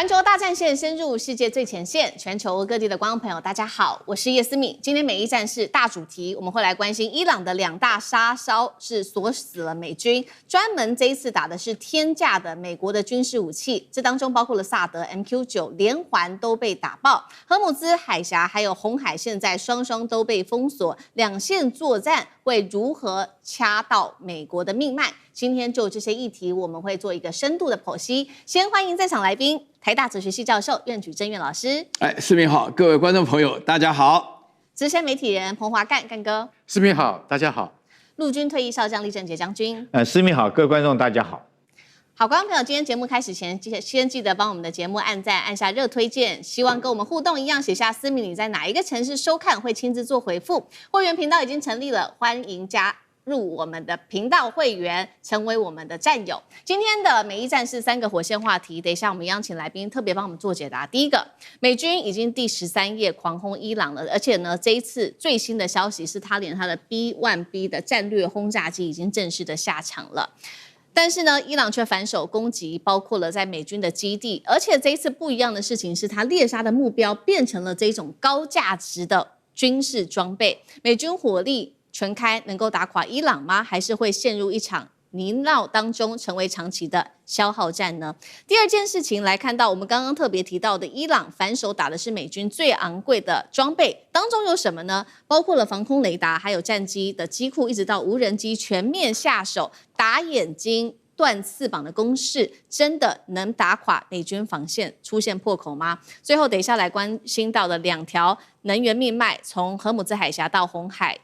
環球大戰線深入世界最前線，全球各地的觀眾朋友，大家好，我是葉思敏。今天美伊戰事大主題，我們會來關心伊朗的2大殺燒是鎖死了美軍，專門這一次打的是天價的美國的軍事武器，這當中包括了薩德 MQ9連環都被打爆，荷姆茲海峽還有紅海現在雙雙都被封鎖，兩線作戰會如何掐到美國的命脈？今天就這些議題，我們會做一個深度的剖析。先歡迎在場來賓，台大哲學系教授苑舉正苑老師。思敏好，各位觀眾朋友，大家好。資深媒體人彭華幹哥。思敏好，大家好。陸軍退役少將李正傑將軍。思敏好，各位觀眾大家好。好，觀眾朋友，今天節目開始前，先記得幫我們的節目按讚，按下熱推薦。希望跟我們互動一樣，寫下思敏你在哪一個城市收看，會親自做回復。會員頻道已經成立了，歡迎加入我們的頻道會員，成為我們的戰友。今天的美伊戰事3個火線話題，等一下我們邀請來賓特別幫我們做解答。第一個，美軍已經第13夜狂轟伊朗了，而且呢，這一次最新的消息是，他連他的 B-1B 的戰略轟炸機已經正式的下場了。但是呢，伊朗卻反手攻擊，包括了在美軍的基地，而且這一次不一樣的事情是，他獵殺的目標變成了這種高價值的軍事裝備。美軍火力全開，能夠打垮伊朗嗎？還是會陷入一場泥淖當中，成為長期的消耗戰呢？第二件事情來看到，我們剛剛特別提到的，伊朗反手打的是美軍最昂貴的裝備，當中有什麼呢？包括了防空雷達，還有戰機的機庫，一直到無人機，全面下手，打眼睛斷翅膀的攻勢，真的能打垮美軍防線，出現破口嗎？最後等一下來關心到的2條能源命脈，從荷姆茲海峽到紅海，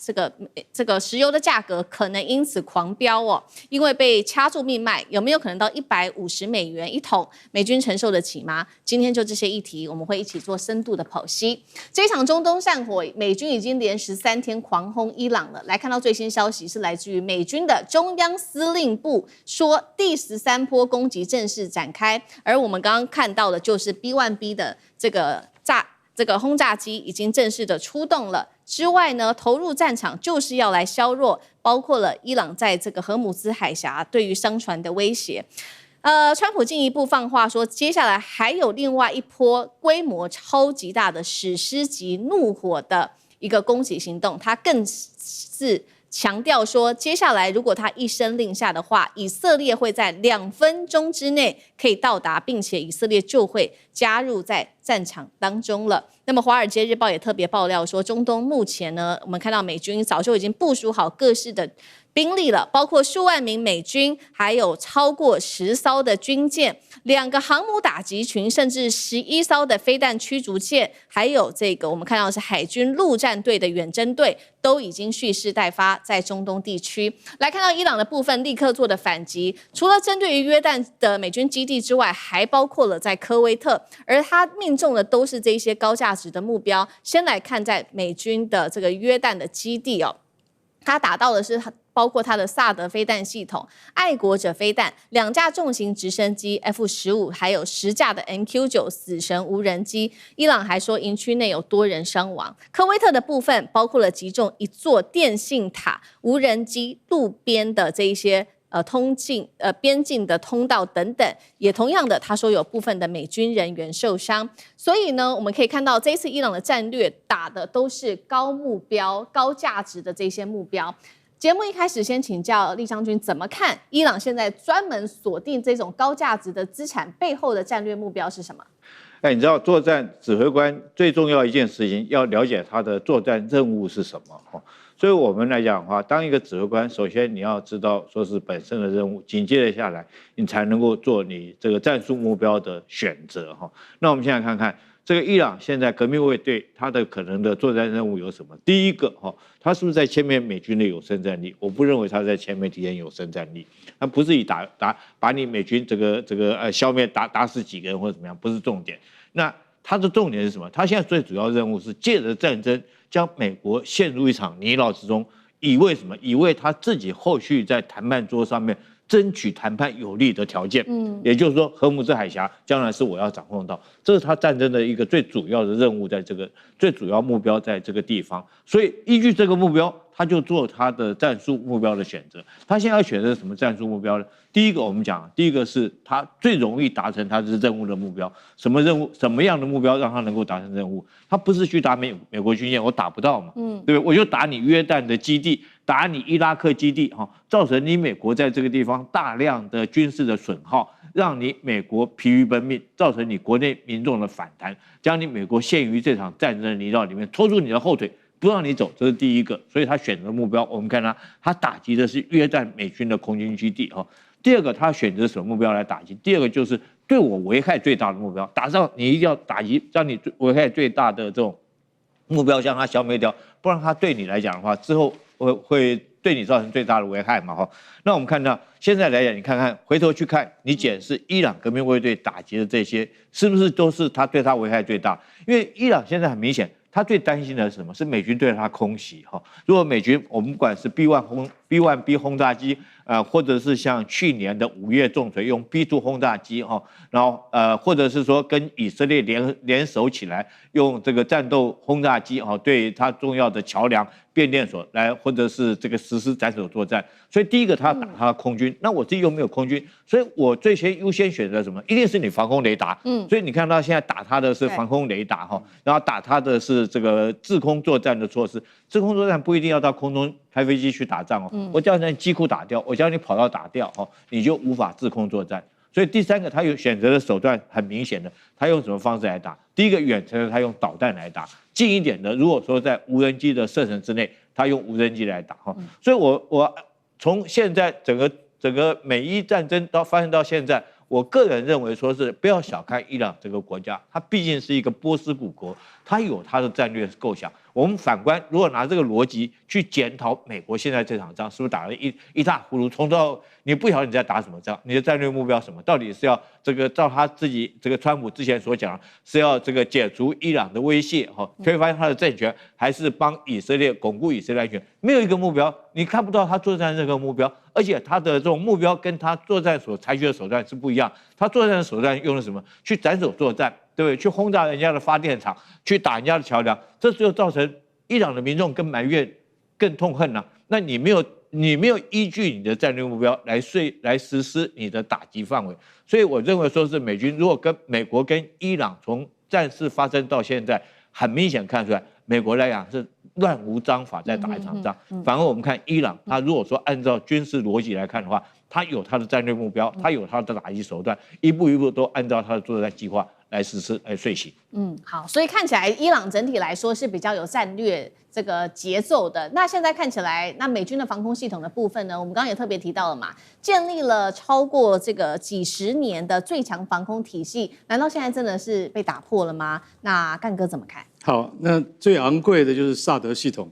這個石油的價格可能因此狂飆哦，因為被掐住命脈，有沒有可能到$150一桶？美軍承受得起嗎？今天就這些議題，我們會一起做深度的剖析。這一場中東戰火，美軍已經連13天狂轟伊朗了。來看到最新消息是來自於美軍的中央司令部說，第13波攻擊正式展開，而我們剛剛看到的就是 B-1B 的這個轟炸機已經正式的出動了。之外呢，投入戰場就是要來削弱，包括了伊朗在這個荷姆茲海峽對於商船的威脅。川普進一步放話說，接下來還有另外一波規模超級大的史詩級怒火的一個攻擊行動，他更是強調說，接下來如果他一聲令下的話，以色列會在2分鐘之內可以到達，並且以色列就會加入在戰場當中了。那麼《華爾街日報》也特別爆料說，中東目前呢，我們看到美軍早就已經部署好各式的兵力了，包括數萬名美軍，還有超過10艘的軍艦，2個航母打擊群，甚至11艘的飛彈驅逐艦，還有這個我們看到的是海軍陸戰隊的遠征隊，都已經蓄勢待發在中東地區。來看到伊朗的部分，立刻做的反擊，除了針對於約旦的美軍基地之外，還包括了在科威特，而他命中的都是這些高價值的目標。先來看在美軍的這個約旦的基地哦，他打到的是包括他的薩德飛彈系統、愛國者飛彈、2架重型直升機 F-15，還有10架的 MQ9死神無人機。伊朗還說營區內有多人傷亡。科威特的部分包括了擊中1座電信塔、無人機、路邊的這一些邊境的通道等等，也同樣的，他說有部分的美軍人員受傷。所以呢，我們可以看到這一次伊朗的戰略打的都是高目標、高價值的這些目標。節目一開始，先請教李將軍怎麼看伊朗現在專門鎖定這種高價值的資產背後的戰略目標是什麼？你知道作戰指揮官最重要一件事情，要了解他的作戰任務是什麼。所以我們來講的話，當一個指揮官，首先你要知道說是本身的任務，緊接着下來，你才能夠做你這個戰術目標的選擇。那我們現在看看這個伊朗現在革命衛隊他的可能的作戰任務有什麼？第一個，他是不是在殲滅美軍的有生戰力？我不認為他在殲滅敵人有生戰力，他不是以把你美軍這個消滅打死幾個人或者怎麼樣，不是重點。那他的重點是什麼？他現在最主要任務是借着戰爭將美國陷入一場泥淖之中，以為什麼？以為他自己後續在談判桌上面爭取談判有利的條件。也就是說，荷姆斯海峽將來是我要掌控到，這是他戰爭的一個最主要的任務，在這個最主要目標在這個地方。所以依據這個目標，他就做他的戰術目標的選擇。他現在要選擇什麼戰術目標呢？第一個我們講，第一個是他最容易達成他的任務的目標。什麼任務？什麼樣的目標讓他能夠達成任務？他不是去打美國軍艦，我打不到嘛，對不對？我就打你約旦的基地，打你伊拉克基地，造成你美國在這個地方大量的軍事的損耗，讓你美國疲於奔命，造成你國內民眾的反彈，將你美國陷於這場戰爭的泥淖裡面，拖住你的後腿，不讓你走，這是第一個。所以他選擇的目標，我們看他打擊的是約旦美軍的空軍基地。第二個，他選擇什麼目標來打擊？第二個就是對我危害最大的目標，打仗你一定要打擊讓你危害最大的這種目標，將它消滅掉，不然它對你來講的話，之後會對你造成最大的危害嘛。那我們看到現在來講，你看看回頭去看，你檢視伊朗革命衛隊打擊的這些，是不是都是他對他危害最大？因為伊朗現在很明顯，他最擔心的是什麼？是美軍對他空襲。如果美軍我們不管是 B1B 轟炸機，或者是像去年的5月重錘用 B2 轟炸機，然後或者是說跟以色列聯手起來用這個戰鬥轟炸機，對他重要的橋梁、變電所來，或者是這個實施斬首作戰。所以第一個他打他的空軍，那我自己又沒有空軍，所以我最先優先選擇什麼？一定是你防空雷達。所以你看到現在打他的是防空雷達，然後打他的是这個制空作戰的措施。制空作戰不一定要到空中開飛機去打仗哦，我叫你機庫打掉，我叫你跑道打掉哦，你就無法制空作戰。所以第三個，他有選擇的手段很明顯的，他用什麼方式來打？第一個遠程的，他用導彈來打；近一點的，如果說在無人機的射程之內，他用無人機來打哈。所以我從現在整個美伊戰爭發生到現在，我個人認為說是不要小看伊朗這個國家，它畢竟是一個波斯古國，它有它的戰略構想。我們反觀，如果拿這個邏輯去檢討美國現在這場仗，是不是打得一塌糊塗？從頭你不曉得你在打什麼仗，你的戰略目標什麼？到底是要這個照他自己這個川普之前所講，是要這個解除伊朗的威脅，推翻他的政權，還是幫以色列鞏固以色列安全？沒有一個目標，你看不到他作戰這個目標，而且他的這種目標跟他作戰所採取的手段是不一樣。他作戰的手段用了什麼？去斬首作戰。對不對？去轟炸人家的發電廠，去打人家的橋梁，這就造成伊朗的民眾更埋怨、更痛恨了。那你沒有依據你的戰略目標來實施你的打擊範圍，所以我認為說是美軍如果跟美國跟伊朗從戰事發生到現在，很明顯看出來，美國來講是亂無章法在打一場仗。反而我們看伊朗，他如果說按照軍事邏輯來看的話，他有他的戰略目標，他有他的打擊手段，一步一步都按照他的作戰計劃來實施來遂行。好，所以看起來伊朗整體來說是比較有戰略這個節奏的。那現在看起來，那美軍的防空系統的部分呢，我們剛剛也特別提到了嘛，建立了超過這個幾十年的最強防空體系，難道現在真的是被打破了嗎？那幹哥怎麼看？好，那最昂貴的就是薩德系統。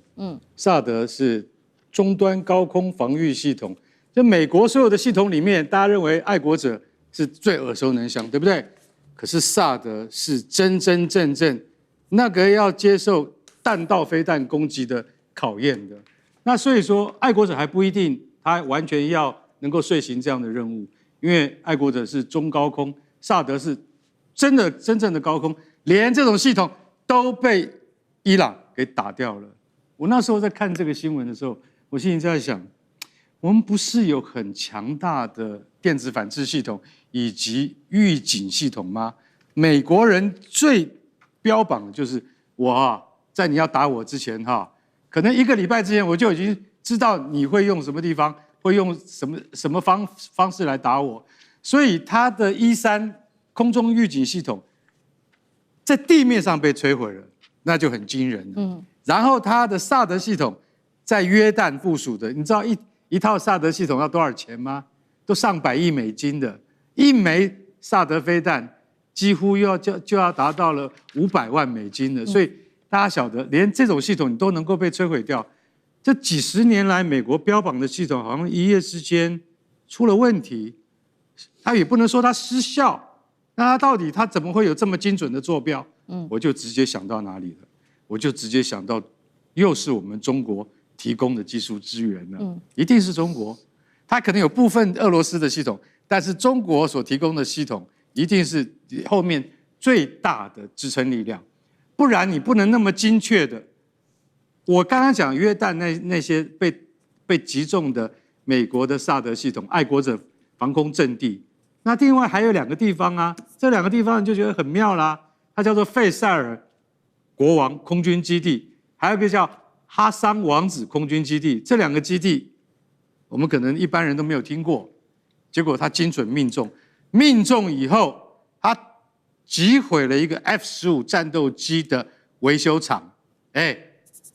薩德是終端高空防禦系統。就美國所有的系統裡面，大家認為愛國者是最耳熟能詳，對不對？可是薩德是真真正正那個要接受彈道飛彈攻擊的考驗的。那所以說，愛國者還不一定他完全要能夠遂行這樣的任務，因為愛國者是中高空，薩德是真正的高空，連這種系統都被伊朗給打掉了。我那時候在看這個新聞的時候，我心裡在想，我們不是有很強大的電子反制系統以及預警系統嗎？美國人最標榜的就是我在你要打我之前可能1個禮拜之前我就已經知道你會用什麼地方，會用什麼方式來打我，所以他的E3空中預警系統在地面上被摧毀了，那就很驚人了。然後他的薩德系統在約旦部署的，你知道一套薩德系統要多少錢嗎？都上百億美金的，一枚薩德飛彈幾乎就要達到了500萬美金的，所以大家曉得，連這種系統你都能夠被摧毀掉，這幾十年來美國標榜的系統好像一夜之間出了問題，他也不能說它失效，那它怎麼會有這麼精準的坐標？我就直接想到哪裡了？我就直接想到，又是我們中國提供的技術資源了，一定是中國。它可能有部分俄羅斯的系統，但是中國所提供的系統一定是後面最大的支撐力量，不然你不能那麼精確的。我剛剛講約旦那些被擊中的美國的薩德系統、愛國者防空陣地，那另外還有2個地方啊，這2個地方你就覺得很妙啦，它叫做費塞爾國王空軍基地，還有一個叫哈桑王子空軍基地，這2個基地我們可能一般人都沒有聽過，結果它精準命中，命中以後，它擊毀了一個 F-15戰鬥機的維修廠。哎，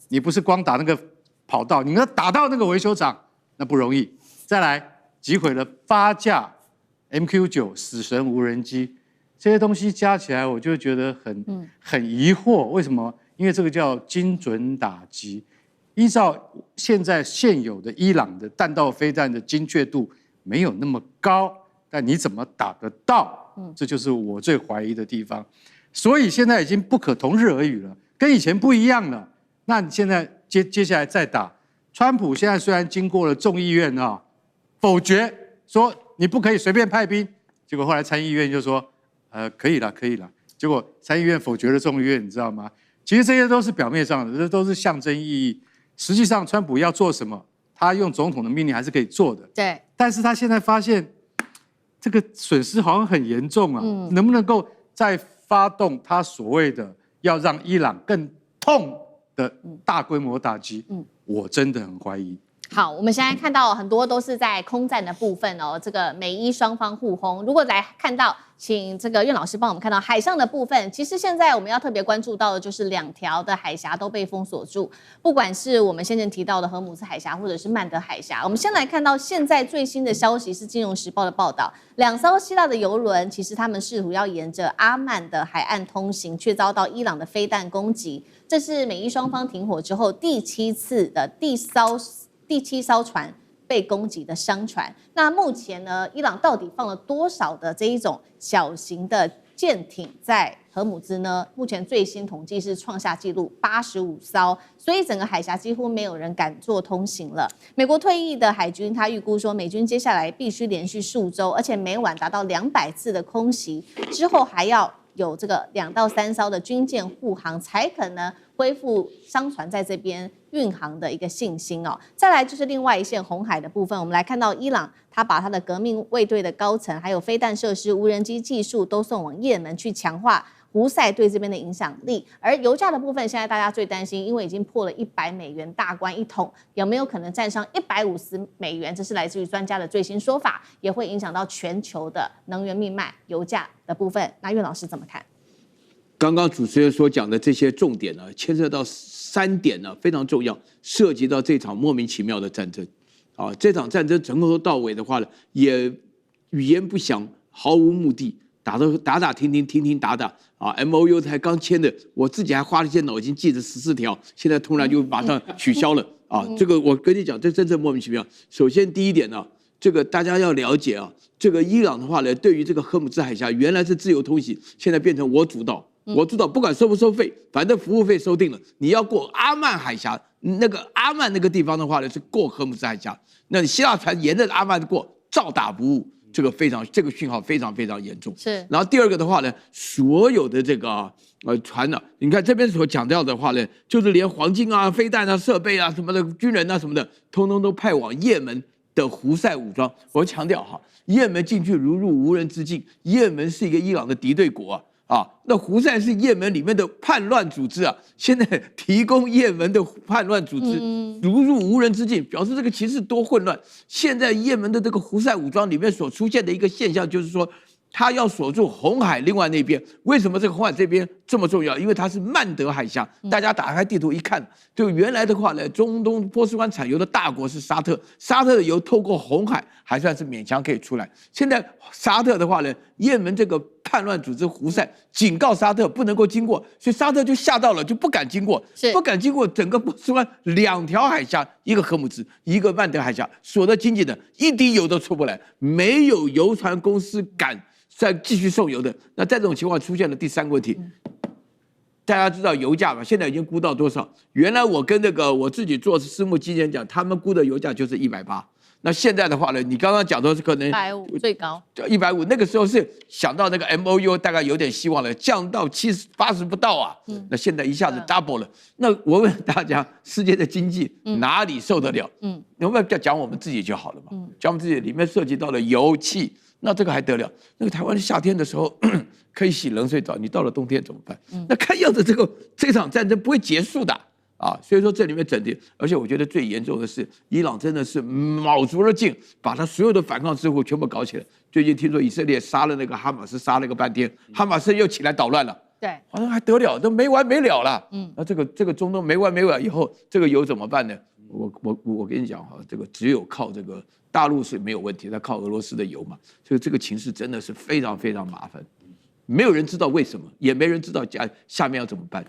你不是光打那個跑道，你要打到那個維修廠，那不容易。再來，擊毀了8架 MQ-9死神無人機，這些東西加起來，我就覺得很疑惑，為什麼？因為這個叫精準打擊。依照現有的伊朗的彈道飛彈的精確度沒有那麼高，但你怎麼打得到？這就是我最懷疑的地方。所以現在已經不可同日而語了，跟以前不一樣了。那你現在接下來再打，川普現在雖然經過了眾議院啊否決，說你不可以隨便派兵，結果後來參議院就說，可以了，可以了。結果參議院否決了眾議院，你知道嗎？其實這些都是表面上的，這都是象徵意義。實際上，川普要做什麼，他用總統的命令還是可以做的。對。但是他現在發現，這個損失好像很嚴重啊。能不能夠再發動他所謂的要讓伊朗更痛的大規模打擊？我真的很懷疑。好，我們現在看到很多都是在空戰的部分哦，這個美伊雙方互轟。如果來看到，請這個苑老師幫我們看到海上的部分。其實現在我們要特別關注到的就是2條的海峽都被封鎖住，不管是我們先前提到的荷姆斯海峽或者是曼德海峽。我們先來看到現在最新的消息是《金融時報》的報道，2艘希臘的郵輪其實他們試圖要沿着阿曼的海岸通行，卻遭到伊朗的飛彈攻擊。這是美伊雙方停火之後第7次的第7艘船被攻擊的商船。那目前呢，伊朗到底放了多少的這一種小型的艦艇在荷姆茲呢？目前最新統計是創下紀錄85艘，所以整個海峽幾乎沒有人敢做通行了。美國退役的海軍他預估說，美軍接下來必須連續數週，而且每晚達到200次的空襲，之後還要有這個2到3艘的軍艦護航，才可能恢復商船在這邊運航的一個信心哦。再來就是另外一線紅海的部分，我們來看到伊朗，他把他的革命衛隊的高層，還有飛彈設施、無人機技術都送往也門去強化胡塞對這邊的影響力。而油價的部分，現在大家最擔心，因為已經破了$100大關一桶，有沒有可能站上$150？這是來自於專家的最新說法，也會影響到全球的能源命脈、油價的部分。那苑老師怎麼看？剛剛主持人所講的這些重點呢，牽涉到3點呢，非常重要，涉及到這場莫名其妙的戰爭。啊，這場戰爭從頭到尾的話呢，也語言不詳，毫無目的，打停打啊 ，MOU 才剛簽的，我自己還花了一些腦筋記着14條，現在突然就馬上取消了啊！這個我跟你講，這真正莫名其妙。首先第一點呢，這個大家要了解啊，這個伊朗的話呢，對於這個荷姆茲海峽原來是自由通行，現在變成我主導。我知道，不管收不收費，反正服務費收定了。你要過阿曼海峽，那個阿曼那個地方的話呢，是過荷姆斯海峽。那你希臘船沿着阿曼過，照打不誤。這個訊號非常嚴重。是。然後第二個的話呢，所有的這個船呢，你看這邊所講到的話呢，就是連黃金啊、飛彈啊、設備啊什麼的、軍人啊什麼的，通通都派往也門的胡塞武裝。我強調哈，也門進去如入無人之境，也門是一個伊朗的敵對國啊。那胡塞是也門裡面的叛亂組織啊，現在提供也門的叛亂組織如入無人之境，表示這個情勢多混亂。現在也門的這個胡塞武裝裡面所出現的一個現象，就是說他要鎖住紅海另外那邊。為什麼這個紅海這邊這麼重要？因為它是曼德海峽。大家打開地圖一看，就原來的話呢，中東波斯灣產油的大國是沙特，沙特的油透過紅海還算是勉強可以出來。現在沙特的話呢，也門這個叛亂組織胡塞警告沙特不能夠經過，所以沙特就嚇到了，就不敢經過，不敢經過整個波斯灣2條海峽，一個荷姆茲，一個曼德海峽，鎖得緊緊的，一滴油都出不來，沒有油船公司敢再繼續送油的。那在這種情況出現了第3個問題，大家知道油價吧？現在已經估到多少？原來我跟那個我自己做私募基金講，他們估的油價就是180，那現在的話呢，你剛剛講說是可能150最高150，那個時候是想到那個 MOU 大概有點希望了，降到80不到啊。那現在一下子 double 了。那我問大家，世界的經濟哪裡受得了？我們講我們自己就好了嘛。講我們自己裡面涉及到了油氣，那這個還得了？那個台灣夏天的時候可以洗冷水澡，你到了冬天怎麼辦？那看樣子這場戰爭不會結束的。所以說這裡面整體，而且我覺得最嚴重的是，伊朗真的是卯足了勁，把他所有的反抗之父全部搞起來。最近聽說以色列殺了那個哈馬斯，殺了個半天，哈馬斯又起來搗亂了。對，好像還得了，都沒完沒了了。那這個中東沒完沒了以後，這個油怎麼辦呢？我跟你講哈，這個只有靠這個大陸是沒有問題，那靠俄羅斯的油嘛，所以這個情勢真的是非常非常麻煩，沒有人知道為什麼，也沒人知道下面要怎麼辦。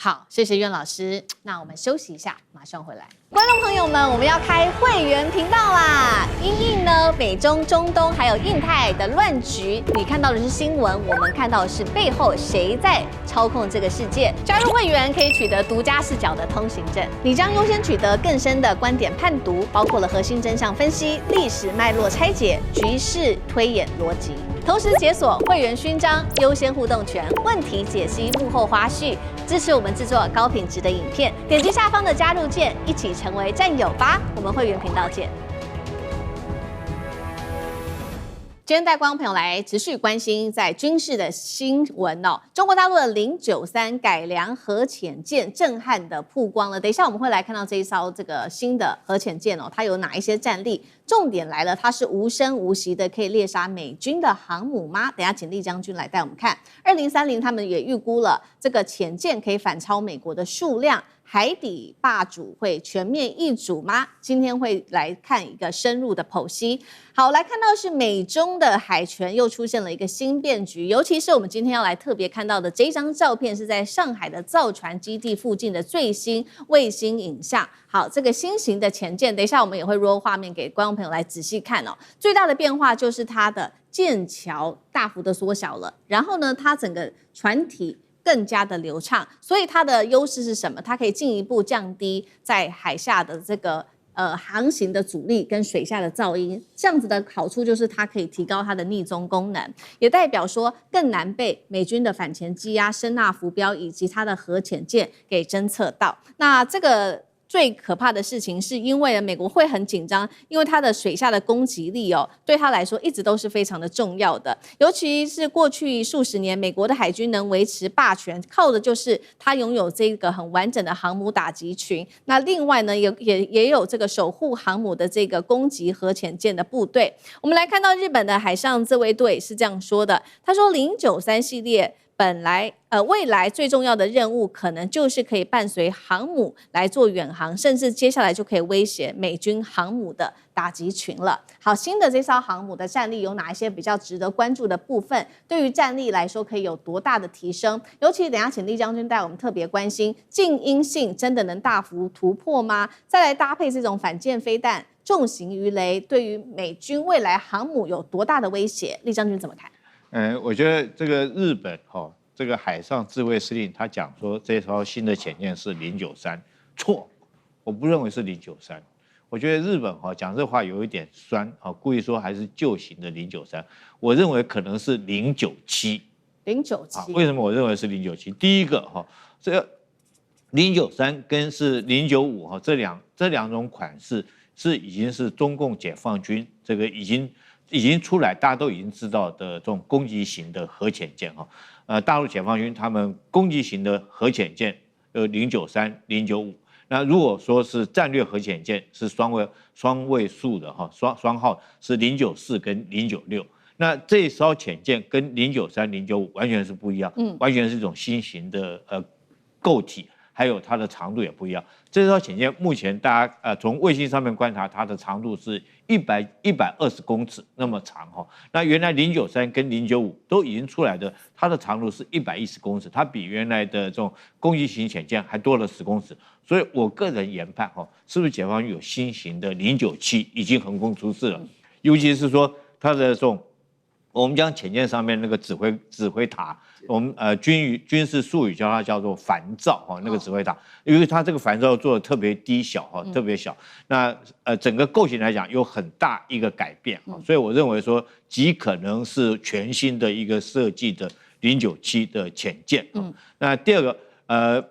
好，謝謝苑老師。那我們休息一下，馬上回來。觀眾朋友們，我們要開會員頻道啦！因應呢美中、中東還有印太的亂局，你看到的是新聞，我們看到的是背後誰在操控這個世界。加入會員可以取得獨家視角的通行證，你將優先取得更深的觀點判讀，包括了核心真相分析、歷史脈絡拆解、局勢推演邏輯。同時解鎖會員勳章、優先互動權、問題解析、幕後花絮，支持我們制作高品質的影片。點擊下方的加入鍵，一起成為戰友吧！我們會員頻道見。今天帶觀眾朋友來持續關心在軍事的新聞哦。中國大陸的093改良核潛艦震撼的曝光了。等一下我們會來看到這一艘這個新的核潛艦哦，它有哪一些戰力？重點來了，它是無聲無息的可以獵殺美軍的航母嗎？等一下請酈將軍來帶我們看。2030他們也預估了這個潛艦可以反超美國的數量。海底霸主會全面易主嗎？今天會來看一個深入的剖析。好，來看到是美中的海權又出現了一個新變局，尤其是我們今天要來特別看到的這一張照片，是在上海的造船基地附近的最新衛星影像。好，這個新型的潛艦，等一下我們也會 roll 畫面給觀眾朋友來仔細看哦。最大的變化就是它的艦橋大幅的縮小了，然後呢，它整個船體更加的流暢，所以它的優勢是什麼？它可以進一步降低在海下的這個航行的阻力跟水下的噪音。這樣子的好處就是它可以提高它的匿蹤功能，也代表說更難被美軍的反潛機啊、聲納浮標以及它的核潛艦給偵測到。那這個最可怕的事情是因為美國會很緊張，因為它的水下的攻擊力哦，對他來說一直都是非常的重要的。尤其是過去數十年，美國的海軍能維持霸權，靠的就是它擁有這個很完整的航母打擊群。那另外呢，也有這個守護航母的這個攻擊核潛艦的部隊。我們來看到日本的海上自衛隊是這樣說的，他說093系列未來最重要的任務，可能就是可以伴隨航母來做遠航，甚至接下來就可以威脅美軍航母的打擊群了。好，新的這艘航母的戰力有哪一些比較值得關注的部分？對於戰力來說，可以有多大的提升？尤其等一下請酈將軍帶我們特別關心，靜音性真的能大幅突破嗎？再來搭配這種反艦飛彈、重型魚雷，對於美軍未來航母有多大的威脅？酈將軍怎麼看？我覺得這個日本這個海上自衛司令他講說這艘新的潛艦是093，錯，我不認為是093。我覺得日本講這話有一點酸，故意說還是舊型的093，我認為可能是097。097，為什麼我認為是097？第一個這個093跟是095這兩種款式是已經是中共解放軍這個已經出來，大家都已經知道的這種攻擊型的核潛艦大陸解放軍他們攻擊型的核潛艦093、095。那如果說是戰略核潛艦是雙位數的雙號是094跟096。那這艘潛艦跟093、095完全是不一樣，完全是一種新型的構體。還有它的長度也不一樣。這艘潛艦目前大家從衛星上面觀察，它的長度是120公尺那麼長那原來093跟095都已經出來的，它的長度是110公尺，它比原來的這種攻擊型潛艦還多了10公尺。所以我個人研判是不是解放軍有新型的097已經橫空出世了？尤其是說它的這種我們講潛艦上面那個指揮塔，我們軍事術語叫它叫做帆罩哈，那個指揮塔，因為它這個帆罩做的特別低小哈，特別小。那整個構型來講有很大一個改變哈，所以我認為說極可能是全新的一個設計的097的潛艦。那第二個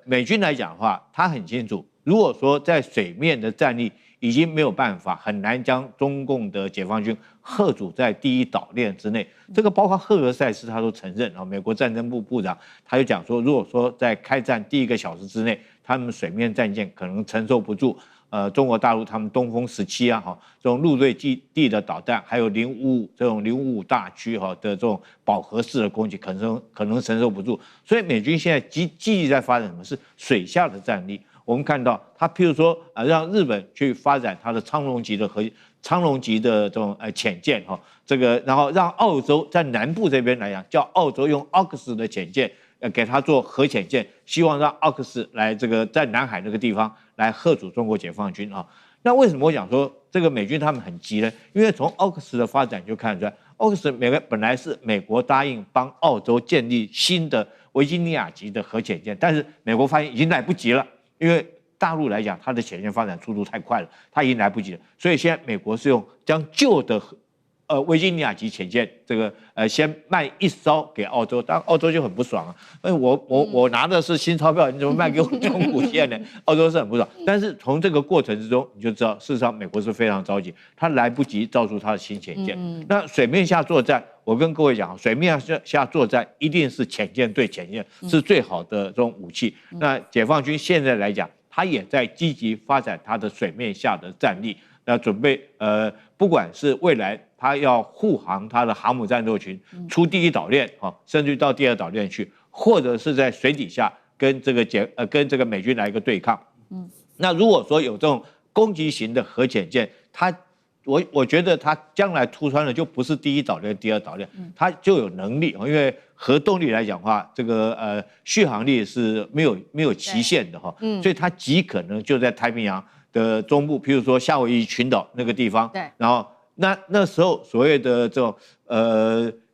美軍來講的話，他很清楚，如果說在水面的戰力已經沒有辦法，很難將中共的解放軍嚇阻在第一島鏈之內。這個包括赫格塞斯他都承認啊，美國戰爭部部長他就講說，如果說在開戰第1個小時之內，他們水面戰艦可能承受不住，中國大陸他們東風17啊，這種陸對基地的導彈，還有055這種055大驅的這種飽和式的攻擊，可能承受不住。所以美軍現在積極在發展什麼是水下的戰力。我們看到，他譬如說，讓日本去發展它的蒼龍級的這種潛艦哈，這個，然後讓澳洲在南部這邊來講，叫澳洲用奧克斯的潛艦，給它做核潛艦，希望讓奧克斯來這個在南海那個地方來嚇阻中國解放軍啊。那為什麼我講說這個美軍他們很急呢？因為從奧克斯的發展就看得出來，奧克斯本來是美國答應幫澳洲建立新的維吉尼亞級的核潛艦，但是美國發現已經來不及了。因為大陸來講，它的潛艦發展速度太快了，它已經來不及了，所以現在美國是用將舊的維吉尼亞級潛艦這個先賣1艘給澳洲，當然澳洲就很不爽啊，我拿的是新鈔票，你怎麼賣給我中古艦呢？澳洲是很不爽。但是從這個過程之中，你就知道，事實上美國是非常着急，他來不及造出他的新潛艦。那水面下作戰，我跟各位講，水面下作戰一定是潛艦對潛艦是最好的這種武器。那解放軍現在來講，他也在積極發展他的水面下的戰力。那準備不管是未來他要護航他的航母戰鬥群出第一島鏈啊，甚至到第二島鏈去，或者是在水底下跟這個美軍來一個對抗。那如果說有這種攻擊型的核潛艦，我覺得它將來突穿的就不是第一島鏈、第二島鏈，它就有能力，因為核動力來講的話，這個續航力是沒有期限的哈，所以它極可能就在太平洋的中部，譬如說夏威夷群島那個地方，然後那時候所謂的這種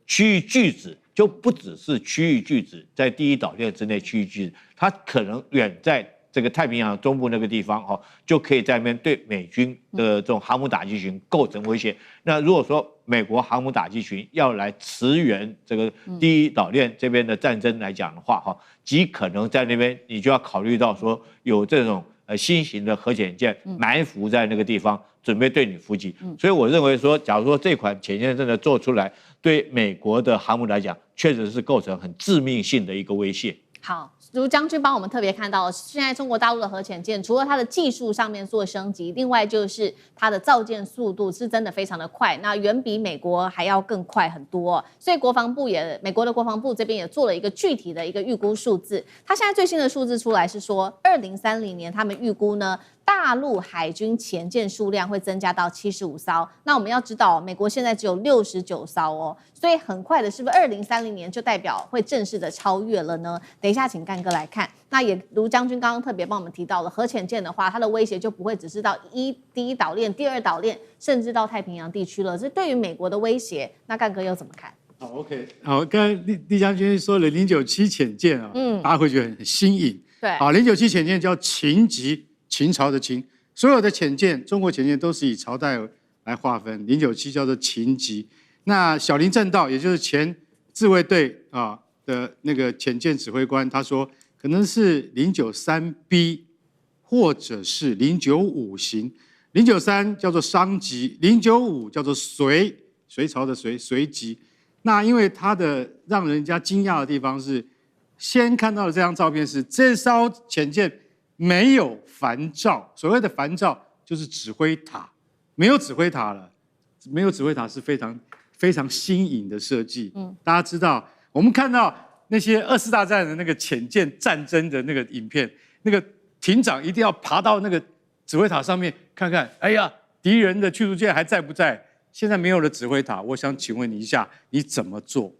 區域拒止，就不只是區域拒止，在第一島鏈之內區域拒止，它可能遠在這個太平洋中部那個地方哈，就可以在那邊對美軍的這種航母打擊群構成威脅。那如果說美國航母打擊群要來馳援這個第一島鏈這邊的戰爭來講的話哈，極可能在那邊你就要考慮到說有這種新型的核潛艦埋伏在那個地方，準備對你伏擊。所以我認為說，假如說這款潛艦真的做出來，對美國的航母來講，確實是構成很致命性的一個威脅。好，如將軍幫我們特別看到，現在中國大陸的核潛艦，除了它的技術上面做升級，另外就是它的造艦速度是真的非常的快，那遠比美國還要更快很多。所以美國的國防部這邊也做了一個具體的一個預估數字，它現在最新的數字出來是說，2030年他們預估呢，大陸海軍潛艦數量會增加到75艘。那我們要知道，美國現在只有69艘哦，所以很快的，是不是2030年就代表會正式的超越了呢？等一下，請幹哥來看。那也如將軍剛剛特別幫我們提到了，核潛艦的話，它的威脅就不會只是到第一島鏈、第二島鏈，甚至到太平洋地區了。這對於美國的威脅，那幹哥又怎麼看？好 ，OK， 好，剛才李將軍說了097潛艦啊，大家會覺得很新穎。對，好，097潛艦叫秦級，秦朝的秦，所有的潛艦，中國潛艦都是以朝代來劃分，097叫做秦級。那小林正道，也就是前自衛隊的那個潛艦指揮官，他說可能是093B， 或者是095型。093叫做商級，095叫做隋朝的隋级。那因為它的讓人家驚訝的地方是，先看到的這張照片是這艘潛艦沒有帆罩，所謂的帆罩就是指揮塔，沒有指揮塔了，沒有指揮塔是非常非常新穎的設計。大家知道，我們看到那些2次大戰的那個潛艦戰爭的那個影片，那個艇長一定要爬到那個指揮塔上面看看，哎呀，敵人的驅逐艦還在不在？現在沒有了指揮塔，我想請問你一下，你怎麼做？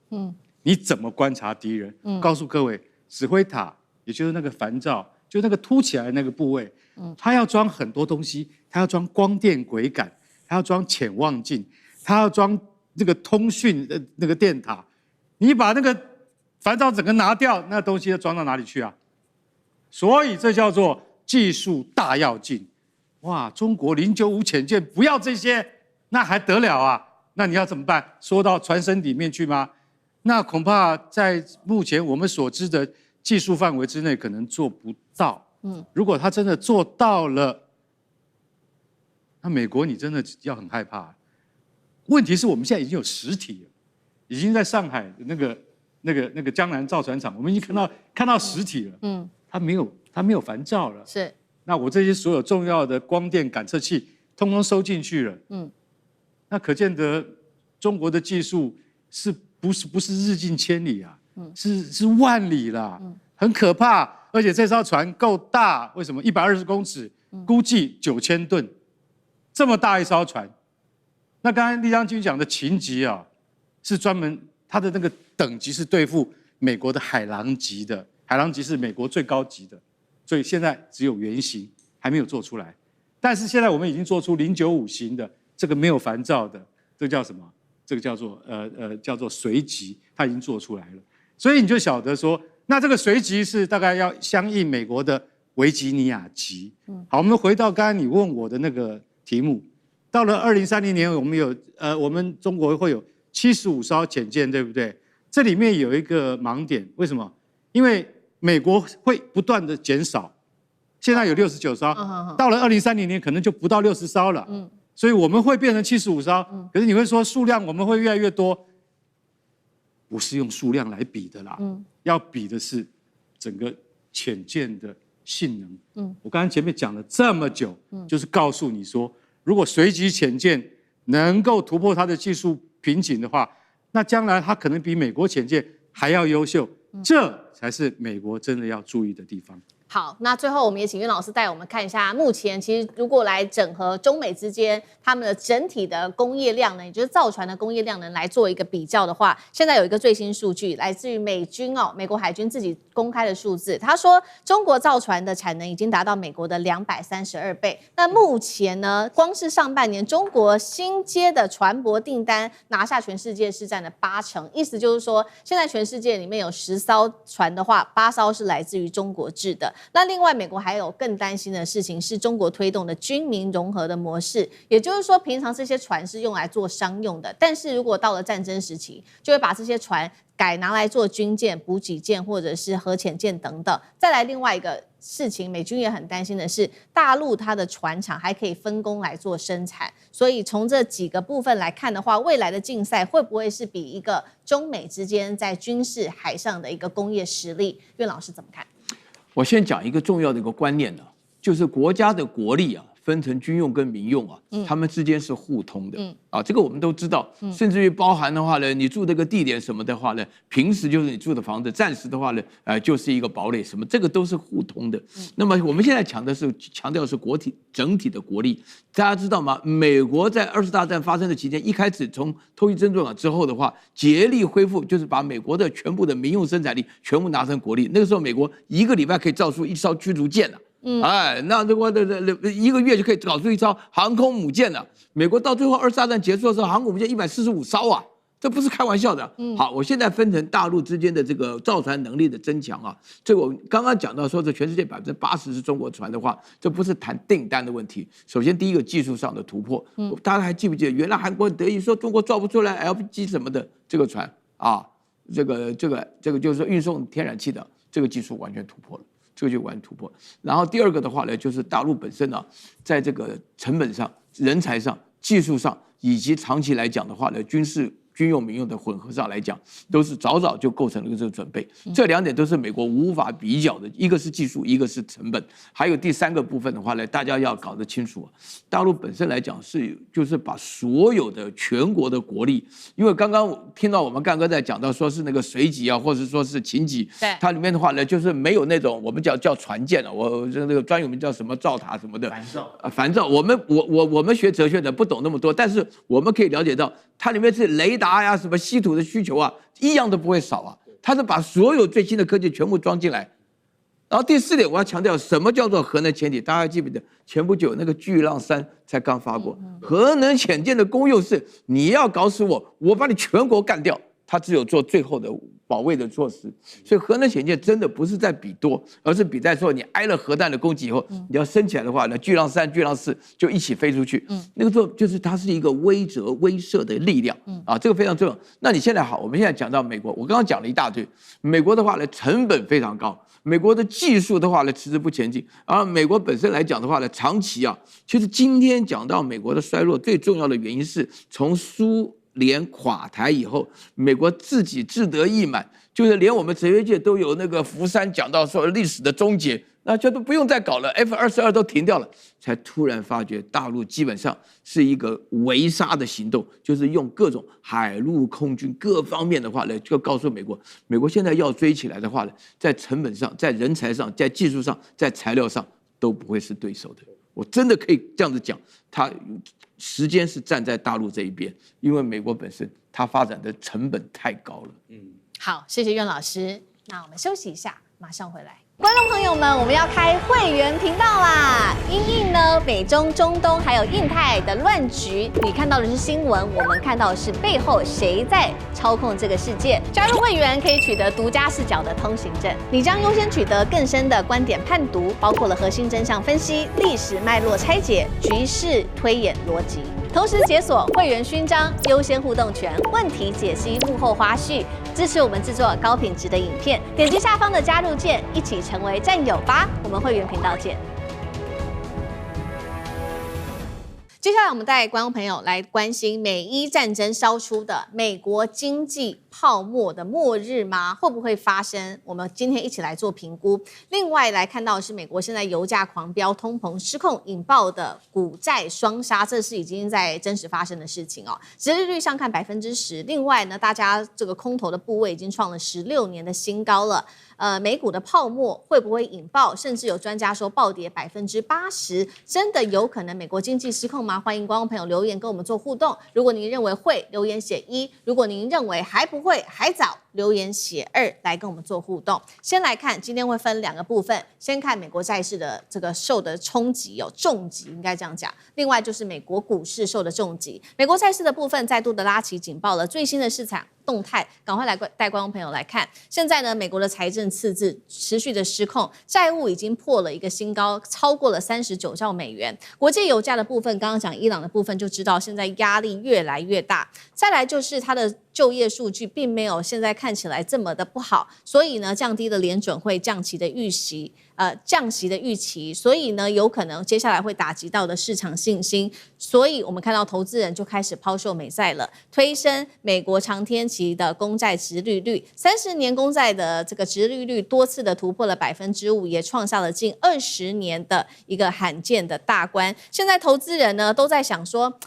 你怎麼觀察敵人？告訴各位，指揮塔也就是那個帆罩，就那個凸起來的那個部位，它要裝很多東西，它要裝光電軌桿，它要裝潛望鏡，它要裝這個通訊的那個電塔，你把那個煩躁整個拿掉，那東西要裝到哪裡去啊？所以這叫做技術大躍進。哇，中國095潛艦不要這些，那還得了啊？那你要怎麼辦？縮到船身裡面去嗎？那恐怕在目前我們所知的技術範圍之內，可能做不到。如果他真的做到了，那美國你真的要很害怕。問題是我們現在已經有實體了，已經在上海的那個江南造船廠，我們已經看到實體了。它沒有煩躁了。是。那我這些所有重要的光電感測器，通通收進去了。那可見得中國的技術不是日進千里啊？是萬里啦。很可怕。而且這艘船夠大，為什麼？120公尺，估計9000噸，這麼大一艘船。那剛才酈將軍講的秦級啊，是專門它的那個等級是對付美國的海狼級的，海狼級是美國最高級的，所以現在只有原型還沒有做出來。但是現在我們已經做出095型的這個沒有煩躁的，這個叫什麼？這個叫做隨級，它已經做出來了。所以你就曉得說。那這個隨級是大概要相應美國的維吉尼亞級。好，我們回到剛才你問我的那個題目，到了2030年，我們中國會有75艘潛艦，對不對？這裡面有一個盲點，為什麼？因為美國會不斷的減少，現在有69艘，到了2030年可能就不到60艘了。所以我們會變成75艘。可是你會說數量我們會越來越多。不是用數量來比的啦，要比的是整個潛艦的性能。我剛才前面講了這麼久，就是告訴你說，如果隨級潛艦能夠突破它的技術瓶頸的話，那將來它可能比美國潛艦還要優秀，這才是美國真的要注意的地方。好，那最後我們也請苑老師帶我們看一下，目前其實如果來整合中美之間他們的整體的工業量能，也就是造船的工業量能來做一個比較的話，現在有一個最新數據來自於美軍美國海軍自己公開的數字，他說中國造船的產能已經達到美國的232倍。那目前呢，光是上半年中國新接的船舶訂單拿下全世界是佔了80%，意思就是說，現在全世界裡面有10艘船的話，8艘是來自於中國制的。那另外，美國還有更擔心的事情是中國推動的軍民融合的模式，也就是說，平常這些船是用來做商用的，但是如果到了戰爭時期，就會把這些船改拿來做軍艦、補給艦或者是核潛艦等等。再來另外一個事情，美軍也很擔心的是，大陸它的船廠還可以分工來做生產，所以從這幾個部分來看的話，未來的競賽會不會是比一個中美之間在軍事海上的一個工業實力？苑老師怎麼看？我先講一個重要的一個觀念呢，就是國家的國力分成軍用跟民用他們之間是互通的這個我們都知道，甚至於包含的話呢，你住這個地點什麼的話呢，平時就是你住的房子，暫時的話呢，就是一個堡壘什麼，這個都是互通的。那麼我們現在強調是國體整體的國力，大家知道嗎？美國在2次大戰發生的期間，一開始從偷襲珍珠港之後的話，竭力恢復，就是把美国的全部的民用生產力全部拿成國力。那個時候，美國1個禮拜可以造出1艘驅逐艦了。那如果1個月就可以搞出1艘航空母艦了。美國到最後2次大戰結束的時候，航空母艦145艘啊，這不是開玩笑的。好，我現在分成大陸之間的這個造船能力的增強這個我剛剛講到說，這全世界80%是中國船的話，這不是談訂單的問題。首先第一個技術上的突破，大家還記不記得原來韓國德意說中國造不出來 LPG 什麼的這個船這個就是說運送天然氣的這個技術完全突破了。這個就完全突破。然後第二個的話呢，就是大陸本身在這個成本上、人才上、技術上，以及長期來講的話呢，軍用民用的混合上來講，都是早就構成了這個準備。這2點都是美國無法比較的，一個是技術，一個是成本。還有第3個部分的話呢，大家要搞得清楚大陸本身來講就是把所有的全國的國力，因為剛剛聽到我們幹哥在講到說是那個隨級或者說是秦級，它裡面的話呢，就是沒有那種我們叫船艦我那個專有名叫什麼造塔什麼的煩躁。我們學哲學的不懂那麼多，但是我們可以了解到，它裡面是雷達呀，什麼稀土的需求一樣都不會少它是把所有最新的科技全部裝進來，然後第4點，我要強調什麼叫做核能潛艇？大家還記不記得前不久那個巨浪3才剛發過，核能潛艇的功用是你要搞死我，我把你全國幹掉，它只有做最後的保衛的措施。所以核能潛艇真的不是在比多，而是比在說你挨了核彈的攻擊以後，你要升起來的話呢，巨浪3、巨浪4就一起飛出去。那個时候就是它是一個威慑的力量啊，這個非常重要。那你現在好，我們现在講到美國，我剛剛講了一大堆，美國的話呢，成本非常高。美國的技術的話呢，遲遲不前進。而美國本身來講的話呢，長期啊，其實今天講到美國的衰落，最重要的原因是從蘇聯垮台以後，美國自己志得意滿，就是連我們哲學界都有那個福山講到說歷史的終結，那就都不用再搞了 ，F-22都停掉了，才突然發覺大陸基本上是一個圍殺的行動，就是用各種海陸空軍各方面的話呢，就告訴美國，美國現在要追起來的話呢，在成本上、在人才上、在技術上、在材料上都不會是對手的。我真的可以這樣子講，他時間是站在大陸這一邊，因為美國本身它發展的成本太高了。好，謝謝苑老師。那我們休息一下，馬上回來。觀眾朋友們，我們要開會員頻道啦！因應呢美中、中東還有印太的亂局，你看到的是新聞，我們看到的是背後誰在操控這個世界。加入會員可以取得獨家視角的通行證，你將優先取得更深的觀點判讀，包括了核心真相分析、歷史脈絡拆解、局勢推演邏輯。同時解鎖會員勳章、優先互動權、問題解析、幕後花絮，支持我們制作高品質的影片。點擊下方的加入鍵，一起成為戰友吧！我們會員頻道見。接下來，我們帶觀眾朋友來關心美伊戰爭燒出的美國經濟泡沫的末日嗎？會不會發生？我們今天一起來做評估。另外來看到的是美國現在油價狂飆、通膨失控引爆的股債雙殺，這是已經在真實發生的事情哦。殖利率上看10%，另外呢，大家這個空頭的部位已經創了16年的新高了。美股的泡沫會不會引爆？甚至有專家說暴跌80%，真的有可能美國經濟失控嗎？歡迎觀眾朋友留言跟我們做互動。如果您認為會，留言寫1；如果您認為還不會，還早，留言寫2來跟我們做互動。先來看，今天會分2個部分，先看美國債市的這個受的衝擊重擊應該這樣講。另外就是美國股市受的重擊，美國債市的部分再度的拉起警報了，最新的市場動態，趕快來帶觀眾朋友來看。現在呢，美國的財政赤字持續的失控，債務已經破了一個新高，超過了39兆美元。國際油價的部分，剛剛講伊朗的部分就知道，現在壓力越來越大。再來就是它的就業數據並沒有現在看起來這麼的不好，所以呢，降低了聯準會降息的預期，所以呢，有可能接下來會打擊到的市場信心，所以我們看到投資人就開始拋售美債了，推升美國長天期的公債殖利率，30年公債的這個殖利率多次的突破了5%，也創下了近20年的一個罕見的大關。現在投資人呢都在想說，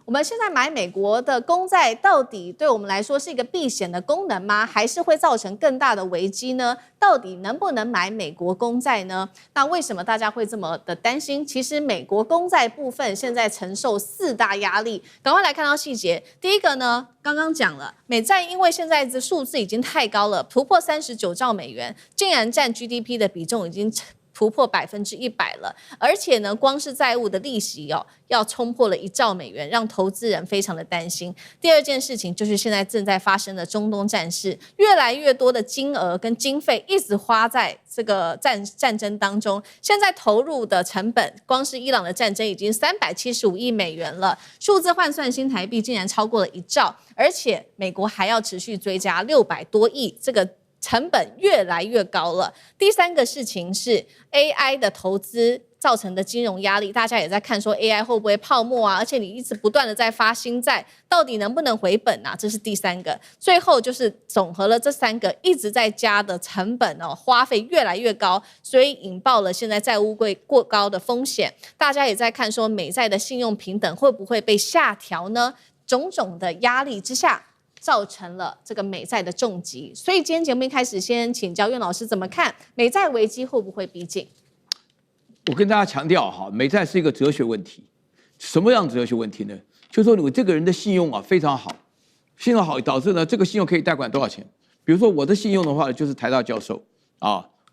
我們現在買美國的公債，到底對我們來說是一個避險的功能嗎？還是會造成更大的危機呢？到底能不能買美國公債呢？那為什麼大家會這麼的擔心？其實美國公債部分現在承受4大壓力，趕快來看到細節。第一個呢，剛剛講了，美債因為現在的數字已經太高了，突破39兆美元，竟然佔 GDP 的比重已經突破100%了，而且呢，光是債務的利息要衝破了1兆美元，讓投資人非常的擔心。第二件事情就是現在正在發生的中東戰事，越來越多的金額跟經費一直花在這個戰爭當中。現在投入的成本，光是伊朗的戰爭已經375億美元了，數字換算新台幣竟然超過了1兆，而且美國還要持續追加600多億，這個成本越來越高了。第三個事情是 AI 的投資造成的金融壓力，大家也在看說 AI 會不會泡沫啊？而且你一直不斷的在發新債，到底能不能回本啊？這是第三個。最後就是總和了這3個一直在加的成本花費越來越高，所以引爆了現在債務過高的風險。大家也在看說美債的信用評等會不會被下調呢？種種的壓力之下，造成了這個美債的重擊，所以今天節目一開始先請教苑老師怎麼看美債危機會不會逼近？我跟大家強調哈，美債是一個哲學問題。什麼樣哲學問題呢？就是說你這個人的信用非常好，信用好導致呢這個信用可以貸款多少錢？比如說我的信用的話就是台大教授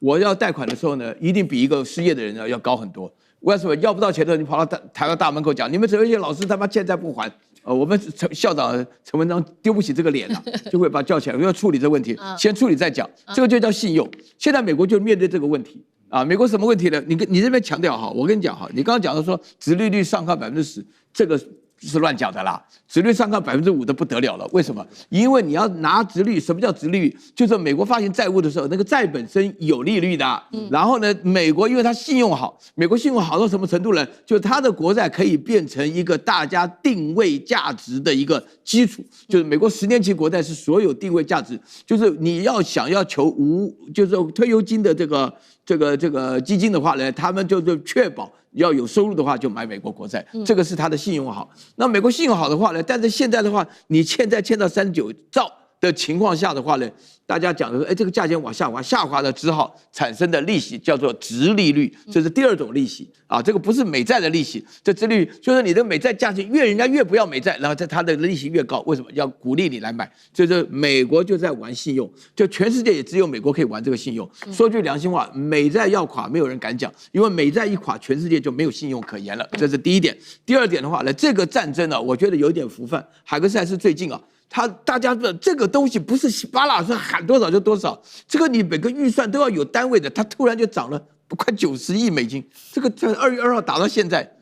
我要貸款的時候呢，一定比一個失業的人要高很多。為什麼要不到錢的時候，你跑到台灣大門口講，你們這些老師他媽欠債不還，我們校長陳文章丟不起這個臉啊，就會把他叫起來，要處理這個問題，先處理再講，這個就叫信用。現在美國就面對這個問題啊，美國什麼問題呢？你這邊強調哈，我跟你講哈，你剛剛講的說殖利率上看10%，這個是亂講的啦，殖利率上看5%的不得了了。為什麼？因為你要拿殖利率，什麼叫殖利率？就是美國發行債務的時候，那個債本身有利率的。然後呢，美國因為它信用好，美國信用好到什麼程度呢？就是它的國債可以變成一個大家定位價值的一個基礎。就是美國10年期國債是所有定位價值，就是你想要求就是退休金的這個基金的話呢，他們就是確保。要有收入的話，就買美國國債，這個是他的信用好。那美國信用好的話呢，但是現在的話，你欠債欠到39兆的情況下的話呢，大家講的說，這個價錢往下滑，下滑的只好產生的利息叫做殖利率，這是第二種利息啊，這個不是美債的利息，這殖利率就是你的美債價錢人家越不要美債，然後它的利息越高，為什麼要鼓勵你來買？就是美國就在玩信用，就全世界也只有美國可以玩這個信用。說句良心話，美債要垮，沒有人敢講，因為美債一垮，全世界就沒有信用可言了，這是第一點。第二點的話呢，這個戰爭呢，我覺得有點浮泛。海格賽斯最近啊。大家的這個東西不是稀巴爛，是喊多少就多少。這個你每個預算都要有單位的，它突然就漲了快90億美金。這個在2月2號打到現在，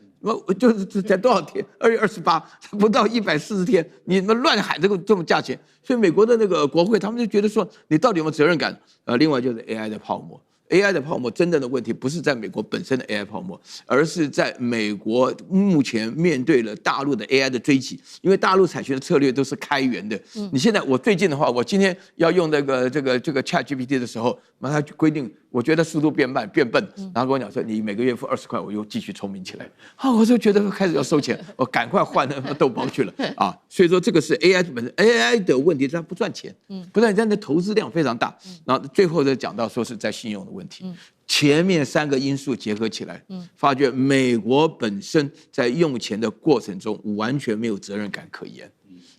就是才多少天？2月28，不到140天，你們亂喊這麼價錢，所以美國的那個國會他們就覺得說，你到底有沒有責任感？另外就是 AI 的泡沫。AI 的泡沫真正的問題不是在美國本身的 AI 泡沫，而是在美國目前面對了大陸的 AI 的追擊，因為大陸採取的策略都是開源的。你現在我最近的話，我今天要用這個 ChatGPT 的時候，那他規定，我覺得速度變慢變笨，然後跟我講說你每個月付20塊，我又繼續聰明起來。我就覺得開始要收錢，我趕快換那豆包去了啊！所以說這個是 AI 本身 AI 的問題，它不賺錢，不賺錢，但是投資量非常大。然後最後再講到說是在信用的問題。前面3個因素結合起來，發覺美國本身在用錢的過程中完全沒有責任感可言。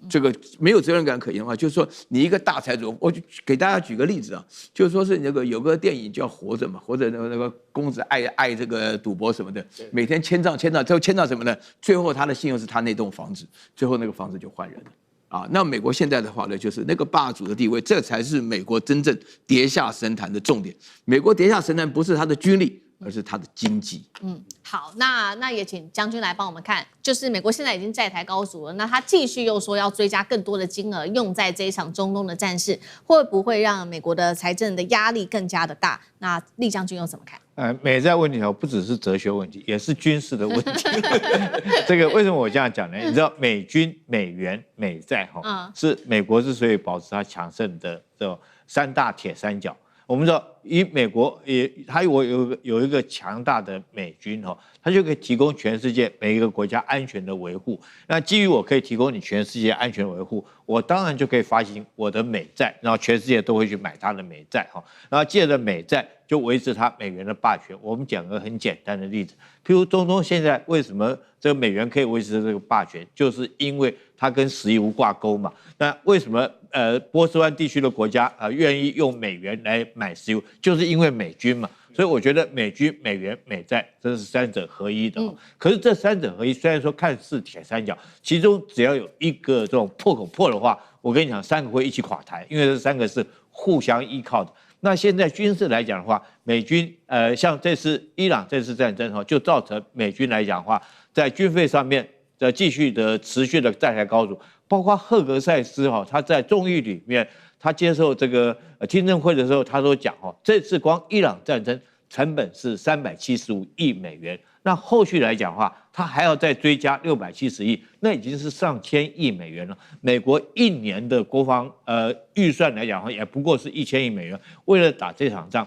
這個沒有責任感可言的話，就是說你一個大財主，我就給大家舉個例子啊，就是說是那個有個電影叫《活着》嘛，活着那個公子愛這個賭博什麼的，每天簽賬，最後簽到什麼呢？最後他的信用是他那棟房子，最後那個房子就換人了。啊，那美國現在的話呢，就是那個霸主的地位，這才是美國真正跌下神壇的重點。美國跌下神壇不是他的軍力，而是他的經濟。好，那也請將軍來幫我們看，就是美國現在已經債台高築了，那他繼續又說要追加更多的金額用在這一場中東的戰事，會不會讓美國的財政的壓力更加的大？那酈將軍又怎麼看？美債問題不只是哲學問題，也是軍事的問題。這個為什麼我這樣講呢？你知道美軍、美元、美債是美國之所以保持它強盛的這種3大鐵三角。我們知道，以美國它有一個強大的美軍它就可以提供全世界每一個國家安全的維護。那基於我可以提供你全世界安全維護，我當然就可以發行我的美債，然後全世界都會去買它的美債然後借着美債就維持它美元的霸權。我們講個很簡單的例子，譬如中東現在為什麼這個美元可以維持這個霸權，就是因為它跟石油掛鈎嘛。那為什麼波斯灣地區的國家願意用美元來買石油，就是因為美軍嘛。所以我覺得美軍、美元、美債這是3者合一的可是這3者合一雖然說看似鐵三角，其中只要有一個這種破口破的話，我跟你講3個會一起垮台，因為這3個是互相依靠的。那現在軍事來講的話，美軍像這次伊朗這次戰爭就造成美軍來講的話，在軍費上面繼續的持續的債台高築，包括赫格塞斯他在眾議裡面。他接受這個聽證會的時候，他都講這次光伊朗戰爭成本是375億美元，那後續來講的話，他還要再追加670億，那已經是上千億美元了。美國1年的國防預算來講的話，也不過是1000億美元，為了打這場仗，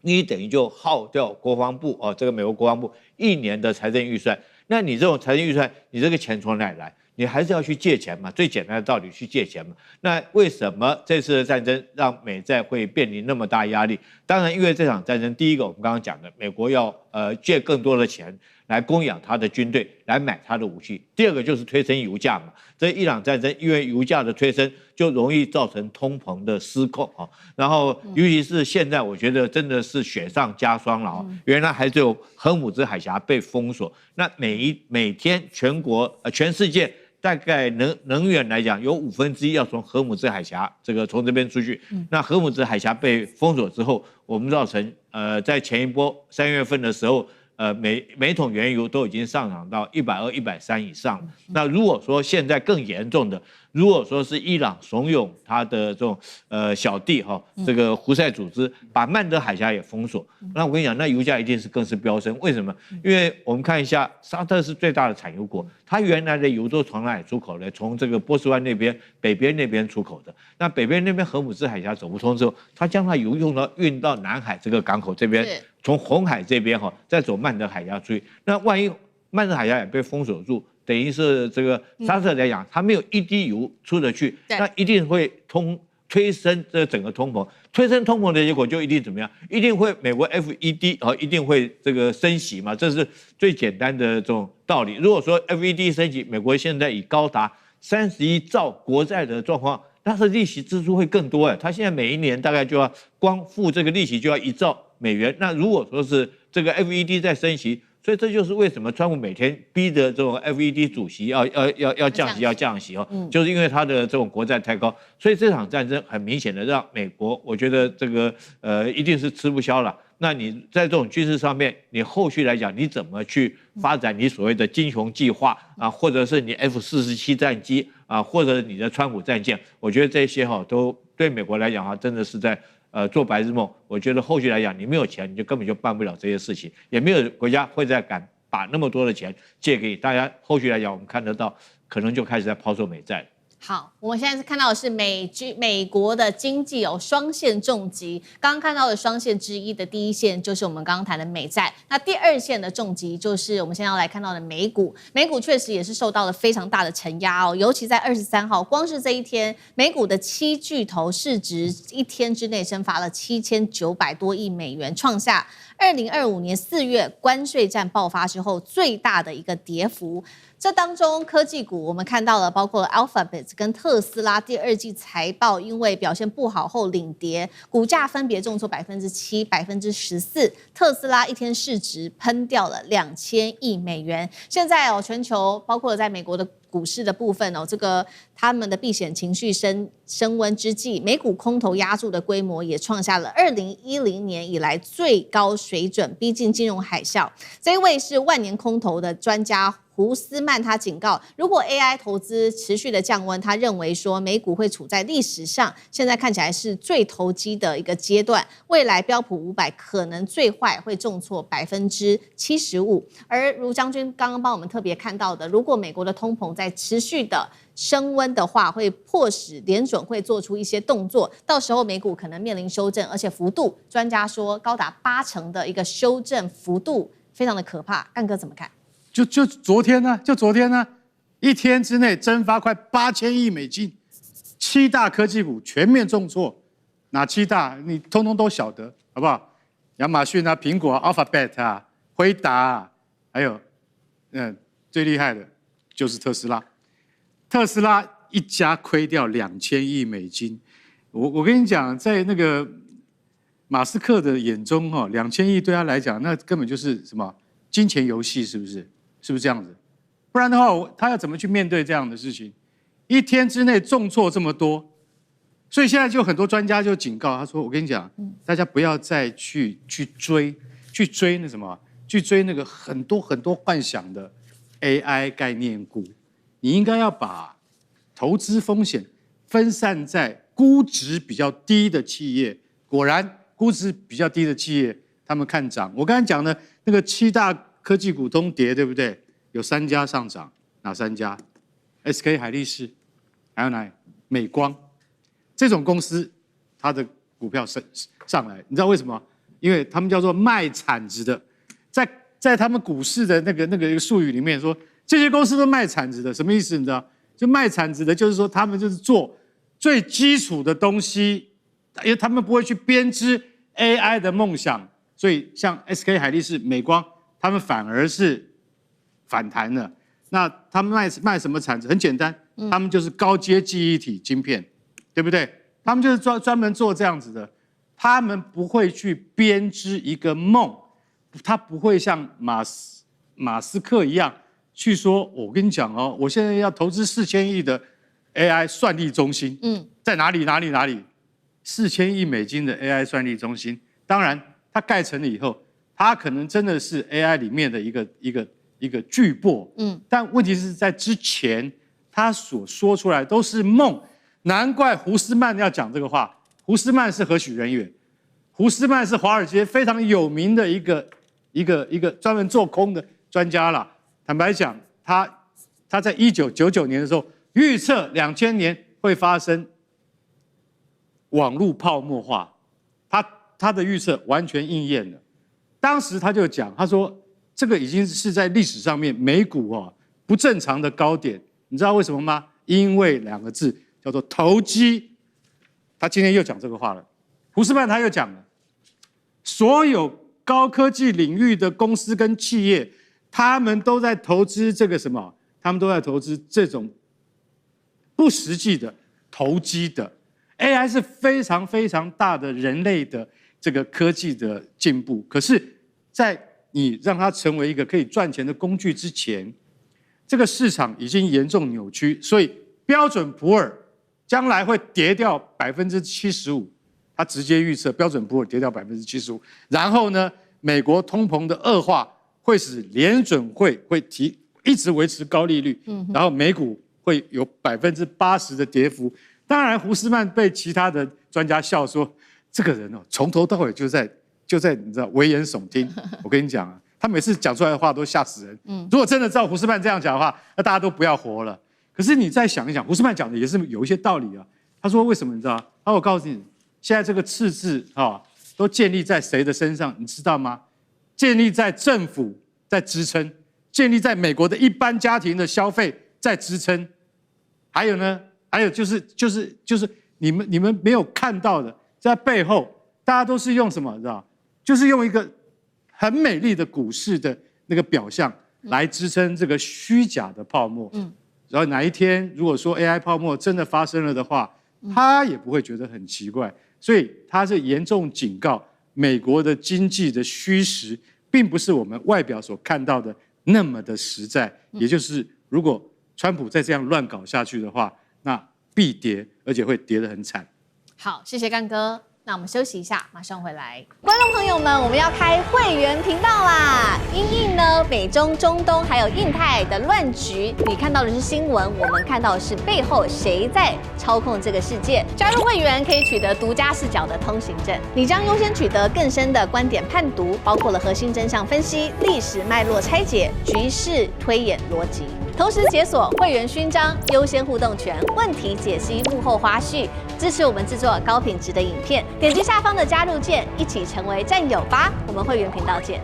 你等於就耗掉國防部這個美國國防部1年的財政預算。那你這種財政預算，你這個錢從哪裡來？你還是要去借錢嘛，最簡單的道理去借錢嘛。那為什麼這次的戰爭讓美債會面臨那麼大壓力？當然，因為這場戰爭，第一個我們剛剛講的，美國要借更多的錢來供養他的軍隊，來買他的武器。第二個就是推升油價嘛，這伊朗戰爭因為油價的推升，就容易造成通膨的失控啊。然後尤其是現在，我覺得真的是雪上加霜了啊。原來還只有荷姆茲海峽被封鎖，那每天全世界大概能源來講，有1/5要從荷姆茲海峽從這邊出去。那荷姆茲海峽被封鎖之後，我們造成在前一波3月份的時候，每桶原油都已經上漲到120、130以上了。那如果說現在更嚴重的，如果說是伊朗慫恿他的這種小弟這個胡塞組織把曼德海峽也封鎖，那我跟你講，那油價一定是更是飆升。為什麼？因為我們看一下，沙特是最大的產油國，它原來的油都從哪裡出口的？從这個波斯灣那邊、北邊那邊出口的。那北邊那邊荷姆茲海峽走不通之後，它將它油運到南海這個港口這邊，從紅海這邊再走曼德海峽出去。那萬一曼德海峽也被封鎖住，等於是這個沙特來講，它沒有一滴油出得去，那一定會推升這整個通膨，推升通膨的結果就一定怎麼樣？一定會美國 FED 一定會這個升息嘛，這是最簡單的這種道理。如果說 FED 升息，美國現在以高達31兆國債的狀況，它的利息支出會更多哎，它現在每一年大概就要光付這個利息就要1兆美元。那如果說是這個 FED 在升息，所以這就是為什麼川普每天逼着這種 FED 主席要降息就是因為他的這種國債太高，所以這場戰爭很明顯的讓美國，我覺得這個一定是吃不消了。那你在這種軍事上面，你後續來講，你怎麼去發展你所謂的金熊計劃啊，或者是你 F-47戰機啊，或者你的川普戰艦，我覺得這些都對美國來講真的是在做白日夢。我覺得後續來講，你沒有錢，你就根本就辦不了這些事情，也沒有國家會再敢把那麼多的錢借給大家。後續來講，我們看得到，可能就開始在拋售美債。好，我們現在是看到的是美國的經濟雙線重擊。剛剛看到的雙線之一的第一線就是我們剛剛談的美債，那第二線的重擊就是我們現在要來看到的美股。美股確實也是受到了非常大的承壓哦，尤其在23號，光是這一天，美股的7巨頭市值一天之內蒸發了7900多億美元，創下2025年4月關稅戰爆發之後最大的一個跌幅。這當中科技股我們看到了，包括 Alphabet 跟特斯拉第2季財報因為表現不好後領跌，股價分別重挫7%、14%。特斯拉一天市值噴掉了2000億美元。現在全球包括在美國的股市的部分這個他們的避險情緒升溫之際，美股空頭壓住的規模也創下了2010年以來最高水準，逼近金融海嘯。這一位是萬年空頭的專家胡斯曼，他警告，如果 AI 投資持續的降溫，他認為說美股會處在歷史上現在看起来是最投機的一個階段，未來標普500可能最壞會重挫75%。而如將軍剛剛幫我們特別看到的，如果美國的通膨在持續的升溫的話，會迫使聯準會做出一些動作，到時候美股可能面臨修正，而且幅度專家說高達80%的一個修正幅度，非常的可怕。幹哥怎麼看？就昨天呢，一天之內蒸發快8000億美金，7大科技股全面重挫。哪7大？你通通都曉得，好不好？亞馬遜啊、蘋果啊、Alphabet 啊、輝達啊，還有最厲害的就是特斯拉。特斯拉一家虧掉2000億美金。我跟你講，在那個馬斯克的眼中，2000億對他來講，那根本就是什麼金錢遊戲，是不是？是不是這樣子？不然的話，他要怎麼去面對這樣的事情？一天之內重挫這麼多，所以現在就很多專家就警告他說：“我跟你講，大家不要再去追那什麼，去追那個很多幻想的 AI 概念股，你應該要把投資風險分散在估值比較低的企業。果然，估值比較低的企業，他們看漲。我剛才講的那個7大科技股通跌，對不對？有3家上漲，哪3家 ？SK 海力士，還有哪裡？美光，這種公司，它的股票上來，你知道為什麼？因為他們叫做賣產值的，在他們股市的那個術語裡面說，這些公司都賣產值的，什麼意思？你知道？就賣產值的，就是說他們就是做最基礎的東西，因為他們不會去編織 AI 的夢想，所以像 SK 海力士、美光。他們反而是反彈了。那他們賣什麼產值？很簡單，他們就是高階記憶體晶片，對不對？他們就是專門做這樣子的。他們不會去編織一個夢，他不會像馬斯克一樣去說，我跟你講哦，我現在要投資4000億的 AI 算力中心，在哪裡？4000億美金的 AI 算力中心，當然它蓋成了以後，它可能真的是 AI 裡面的一個巨擘，但問題是在之前他所說出來都是夢，難怪胡斯曼要講這個話。胡斯曼是何許人也？胡斯曼是華爾街非常有名的一個專門做空的專家啦。坦白講，他在1999年的時候預測2000年會發生網絡泡沫化，他的預測完全應驗了。當時他就講，他說這個已經是在歷史上面美股不正常的高點，你知道為什麼嗎？因為2個字叫做投機。他今天又講這個話了，胡斯曼他又講了，所有高科技領域的公司跟企業，他們都在投資這個什麼？他們都在投資這種不實際的投機的。AI 是非常非常大的人類的這個科技的進步，可是，在你讓它成為一個可以賺錢的工具之前，這個市場已經嚴重扭曲，所以標準普爾將來會跌掉75%，他直接預測標準普爾跌掉75%。然後呢，美國通膨的惡化會使聯準會一直維持高利率，然後美股會有80%的跌幅。當然，胡斯曼被其他的專家笑說，這個人從頭到尾就在你知道危言聳聽。我跟你講啊，他每次講出來的話都嚇死人。如果真的照胡斯曼這樣講的話，那大家都不要活了。可是你再想一想，胡斯曼講的也是有一些道理啊。他說為什麼你知道？我告訴你，現在這個赤字都建立在誰的身上？你知道嗎？建立在政府在支撐，建立在美國的一般家庭的消費在支撐。還有呢？還有就是你們沒有看到的，在背後大家都是用什麼？知道？就是用一個很美麗的股市的那個表象來支撐這個虛假的泡沫。然後哪一天如果說 AI 泡沫真的發生了的話，他也不會覺得很奇怪。所以他是嚴重警告，美國的經濟的虛實，並不是我們外表所看到的那麼的實在。也就是如果川普再這樣亂搞下去的話，那必跌，而且會跌得很慘。好，謝謝幹哥。那我們休息一下，馬上回來。觀眾朋友們，我們要開會員頻道啦！因應呢美中、中東還有印太的亂局，你看到的是新聞，我們看到的是背後誰在操控這個世界。加入會員可以取得獨家視角的通行證，你將優先取得更深的觀點判讀，包括了核心真相分析、歷史脈絡拆解、局勢推演邏輯。同時解鎖會員勳章、優先互動權、問題解析、幕後花絮，支持我們制作高品質的影片。點擊下方的加入鍵，一起成為戰友吧！我們會員頻道見。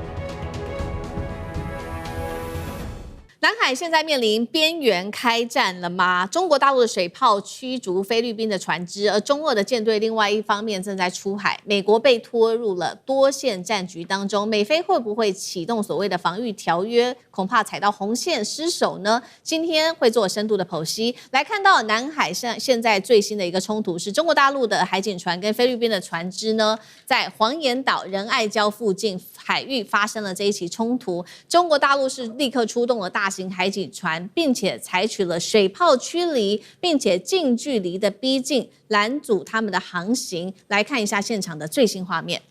南海現在面臨邊緣開戰了嗎？中國大陸的水炮驅逐菲律賓的船只，而中俄的艦隊另外一方面正在出海，美國被拖入了多線戰局當中，美菲會不會啟動所謂的防禦條約？恐怕踩到紅線失守呢？今天會做深度的剖析，來看到南海現在最新的一個衝突是中國大陸的海警船跟菲律賓的船只呢，在黃岩島仁愛礁附近海域發生了這一起衝突，中國大陸是立刻出動了大型海警船，並且採取了水炮驅離，並且近距離的逼近，攔阻他們的航行。來看一下現場的最新畫面。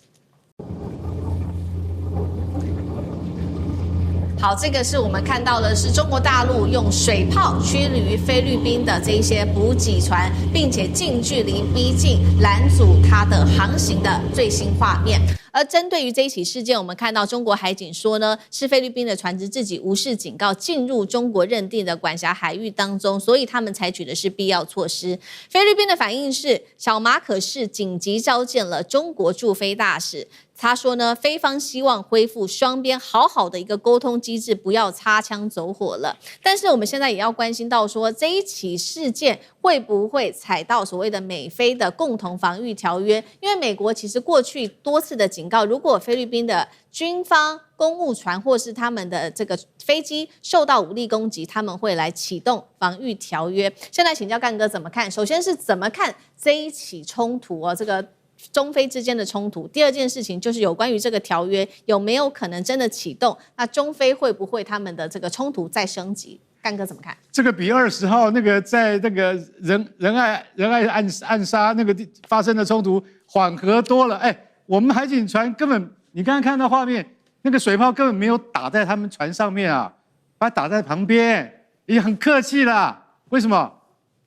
好，這個是我們看到的是中國大陸用水炮驅離菲律賓的這一些補給船，並且近距離逼近，攔阻它的航行的最新畫面。而針對於這一起事件，我們看到中國海警說呢，是菲律賓的船只自己無視警告進入中國認定的管轄海域當中，所以他們採取的是必要措施。菲律賓的反應是，小馬可仕緊急召見了中國駐菲大使，他說呢，菲方希望恢復雙邊好好的一個溝通機制，不要擦槍走火了。但是我們現在也要關心到說，這一起事件會不會踩到所謂的美菲的共同防禦條約？因為美國其實過去多次的警告，如果菲律賓的軍方、公務船或是他們的這個飛機受到武力攻擊，他們會來啟動防禦條約。現在請教幹哥怎麼看？首先是怎麼看這一起衝突哦？這個中菲之間的衝突。第二件事情就是有關於這個條約有沒有可能真的啟動？那中菲會不會他們的這個衝突再升級？幹哥怎麼看？這個比20號那個在那個仁愛暗殺那個發生的衝突緩和多了。哎，我們海警船根本，你剛剛看到畫面，那個水炮根本沒有打在他們船上面啊，把它打在旁邊，也很客氣啦。為什麼？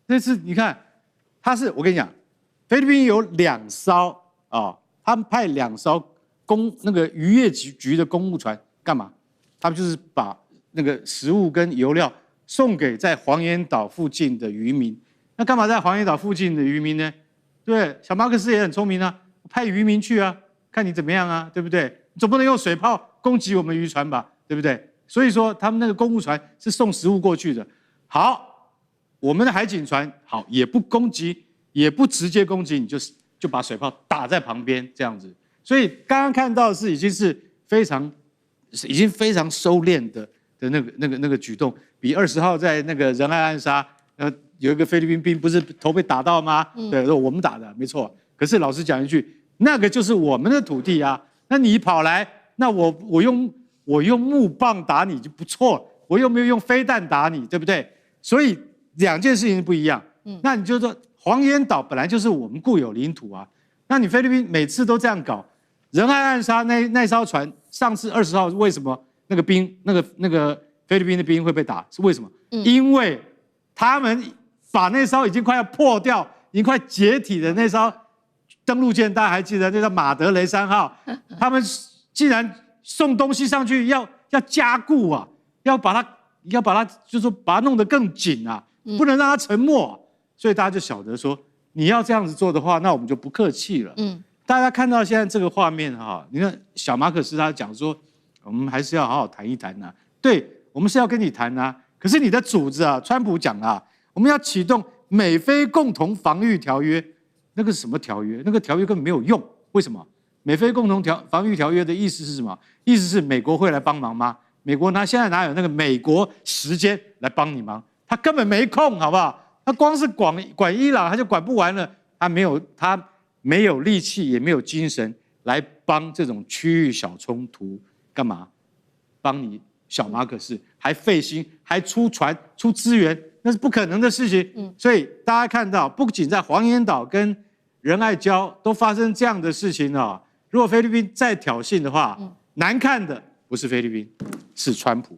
這次你看，我跟你講。菲律賓有2艘啊，他們派2艘那個漁業局的公務船幹嘛？他們就是把那個食物跟油料送給在黃岩島附近的漁民。那幹嘛在黃岩島附近的漁民呢？對，小馬可斯也很聰明啊，派漁民去啊，看你怎麼樣啊，對不對？總不能用水炮攻擊我們漁船吧，對不对？所以說他們那個公務船是送食物過去的。好，我們的海警船好也不攻擊。也不直接攻擊你，就把水炮打在旁邊這樣子，所以剛剛看到的是已經非常收斂的那個舉動，比20號在那個仁愛暗殺，有一個菲律賓兵不是頭被打到嗎？對，說我們打的沒錯，可是老實講一句，那個就是我們的土地啊，那你跑來，那我用木棒打你就不錯，我又沒有用飛彈打你，對不對？所以2件事情不一樣，那你就說。黃岩島本來就是我們固有領土啊，那你菲律賓每次都這樣搞，仁愛暗殺那艘船，上次20號為什麼那個菲律賓的兵會被打？是為什麼？因為他們把那艘已經快要破掉、已經快解體的那艘登陸艦，大家還記得那叫馬德雷3號？他們竟然送東西上去要加固啊，要把它就是說把它弄得更緊啊，不能讓它沉沒啊。所以大家就曉得說，你要這樣子做的話，那我們就不客氣了。大家看到現在這個畫面哈，你看小馬可斯他講說，我們還是要好好談一談吶。對，我們是要跟你談吶。可是你的主子啊，川普講啊，我們要啟動美菲共同防禦條約，那個是什麼條約？那個條約根本沒有用。為什麼？美菲共同防禦條約的意思是什麼？意思是美國會來幫忙嗎？美國現在哪有那個美國時間來幫你忙？他根本沒空，好不好？他光是管伊朗，他就管不完了。他沒有力氣，也沒有精神來幫這種區域小衝突幹嘛？幫你小馬可斯，還費心，還出船出資源，那是不可能的事情。所以大家看到，不僅在黃岩島跟仁愛礁都發生這樣的事情啊。如果菲律賓再挑釁的話，難看的不是菲律賓，是川普。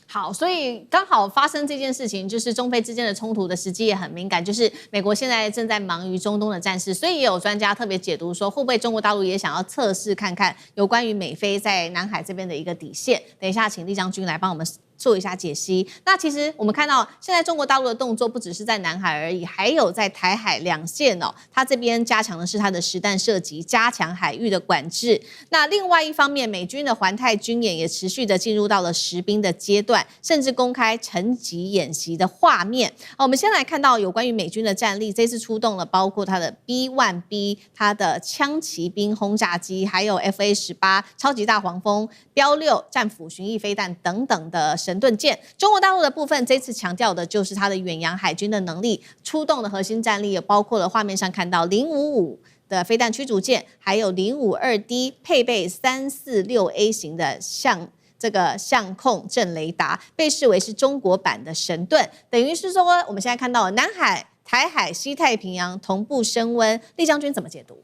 好，所以剛好發生這件事情，就是中菲之間的衝突的時機也很敏感，就是美國現在正在忙於中東的戰事，所以也有專家特別解讀說，會不會中國大陸也想要測試看看有關於美菲在南海這邊的一個底線？等一下，請酈將軍來幫我們做一下解析。那其實我們看到，現在中國大陸的動作不只是在南海而已，還有在台海兩線哦。它這邊加強的是它的實彈射擊，加強海域的管制。那另外一方面，美軍的環太軍演也持續的進入到了實兵的階段，甚至公開層級演習的畫面。我們先來看到有關於美軍的戰力，這次出動了包括它的 B-1B、它的槍騎兵轟炸機，還有 FA-18 超級大黃蜂、標6戰斧巡弋飛彈等等的神盾艦。中國大陸的部分，這次強調的就是它的遠洋海軍的能力，出動的核心戰力也包括了畫面上看到055的飛彈驅逐艦，還有052D 配備346A 型的相控陣雷達，被視為是中國版的神盾。等於是說，我們現在看到南海、台海、西太平洋同步升溫，酈將軍怎麼解讀？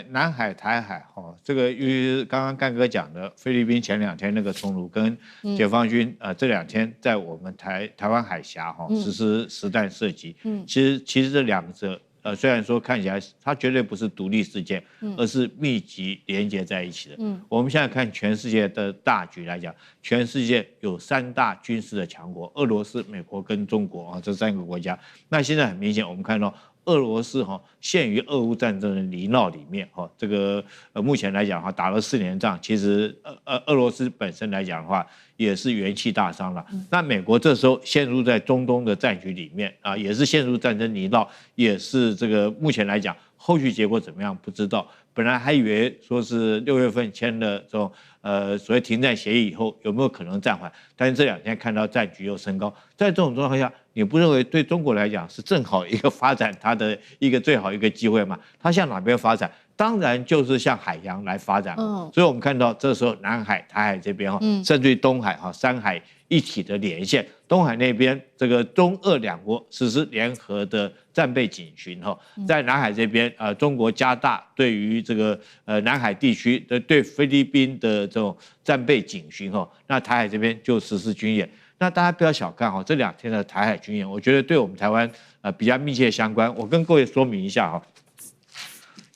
南海、台海，這個因為剛剛幹哥講的，菲律賓前2天那個衝突跟解放軍，這2天在我們台灣海峽實施實彈射擊，其實這兩者，雖然說看起來它絕對不是獨立事件，而是密集連接在一起的。我們現在看全世界的大局來講，全世界有3大軍事的強國，俄羅斯、美國跟中國啊，這3個國家。那現在很明顯，我們看到俄羅斯陷於俄烏戰爭的泥淖裡面這個目前來講的話，打了4年仗，其實俄羅斯本身來講的話，也是元氣大傷了。那美國這時候陷入在中東的戰局裡面啊，也是陷入戰爭泥淖，也是這個目前來講，後續結果怎麼樣不知道。本來還以為說是6月份簽了這種所謂停戰協議以後有沒有可能暫緩，但是這2天看到戰局又升高，在這種狀況下，你不認為對中國來講是正好一個發展它的一個最好一個機會嗎？它向哪邊發展？當然就是向海洋來發展。所以我們看到這時候南海、台海這邊甚至於東海3海一體的連線，東海那邊這個中俄2國實施聯合的戰備警巡在南海這邊中國加大對於這個南海地區的對菲律賓的這種戰備警巡那台海這邊就實施軍演。那大家不要小看這2天的台海軍演，我覺得對我們台灣比較密切相關。我跟各位說明一下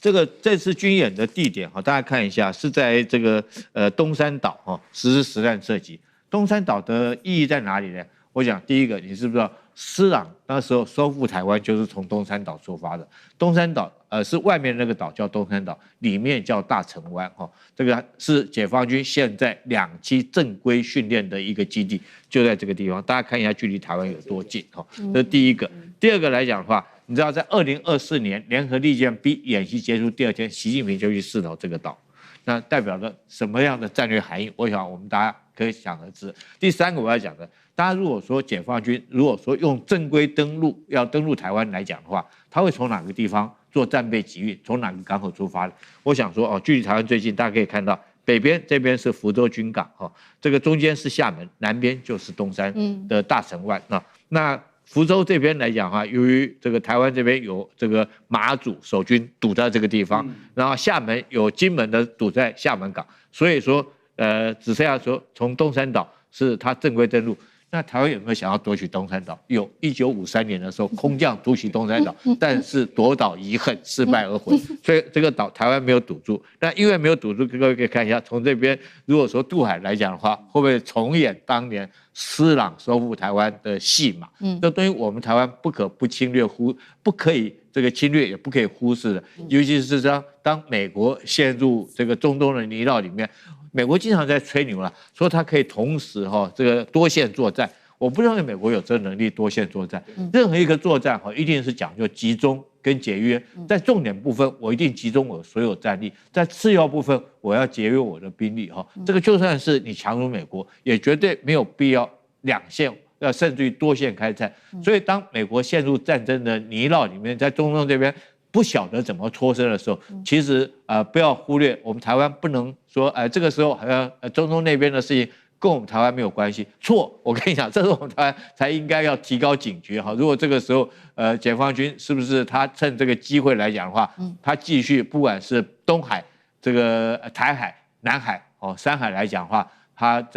這次軍演的地點大家看一下，是在這個東山島實施實彈射擊。東山島的意義在哪裡呢？我講第一個，你知不知道施琅那時候收復台灣就是從東山島出發的？東山島是外面那個島叫東山島，裡面叫大城灣這個是解放軍現在2期正規訓練的一個基地，就在這個地方。大家看一下距離台灣有多近這是第一個。第二個來講的話，你知道在2024年聯合利劍 B 演習結束第2天，習近平就去視察這個島，那代表了什麼樣的戰略含義？我想我們大家可以想而知。第3個我要講的，大家如果說解放軍如果說用正規要登陸台灣來講的話，他會從哪個地方做戰備集運，從哪個港口出發的？我想說距離台灣最近，大家可以看到北邊這邊是福州軍港這個中間是廈門，南邊就是東山的大城灣那福州這邊來講的話，由於這個台灣這邊有這個馬祖守軍堵在這個地方，然後廈門有金門的堵在廈門港，所以說只剩下說從東山島是他正規登陸。那台灣有沒有想要奪取東山島？有，1953年的時候空降突襲東山島，但是奪島遺恨，失敗而回，所以這個島台灣沒有堵住。那因為沒有堵住，各位可以看一下，從這邊如果說渡海來講的話，會不會重演當年施琅收復台灣的戲碼？這對於我們台灣不可不侵略不可以這個侵略，也不可以忽視的。尤其是當美國陷入這個中東的泥淖裡面。美國經常在吹牛了，說它可以同時這個多線作戰。我不認為美國有這個能力多線作戰。任何一個作戰一定是講究集中跟節約。在重點部分，我一定集中我所有戰力；在次要部分，我要節約我的兵力。這個就算是你強如美國，也絕對沒有必要2線，甚至於多線開戰。所以，當美國陷入戰爭的泥淖裡面，在中東這邊不曉得怎麼脫身的時候，其實不要忽略我們台灣不能說這個時候好像中東那邊的事情跟我們台灣沒有關係。錯，我跟你講，這是我們台灣才應該要提高警覺如果這個時候解放軍是不是他趁這個機會來講的話，他繼續不管是東海、這個台海、南海3海來講的話，他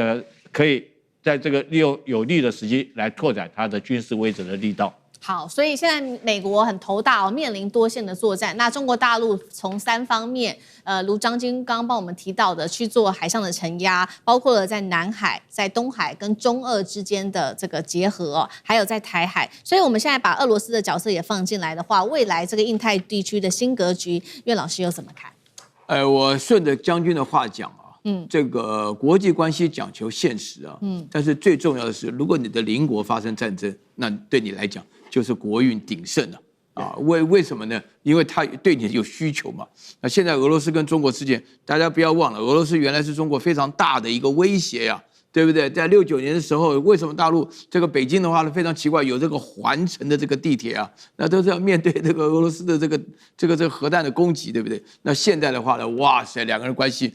可以在這個利用有利的時機來拓展他的軍事威懾的力道。好，所以現在美國很頭大面臨多線的作戰。那中國大陸從3方面，如張軍剛剛幫我們提到的，去做海上的承壓，包括了在南海、在東海跟中俄之間的這個結合還有在台海。所以我們現在把俄羅斯的角色也放進來的話，未來這個印太地區的新格局，苑老師又怎麼看？我順着將軍的話講這個國際關係講求現實但是最重要的是，如果你的鄰國發生戰爭，那對你來講就是國運鼎盛了為什麼呢？因為他對你有需求嘛。那現在俄羅斯跟中國之間，大家不要忘了，俄羅斯原来是中國非常大的一個威脅呀，对不对？在69年的時候，為什麼大陸這個北京的話呢非常奇怪，有這個環城的這個地鐵那都是要面對這個俄羅斯的這個核彈的攻擊，對不對？那現在的話呢，哇塞，兩個人關係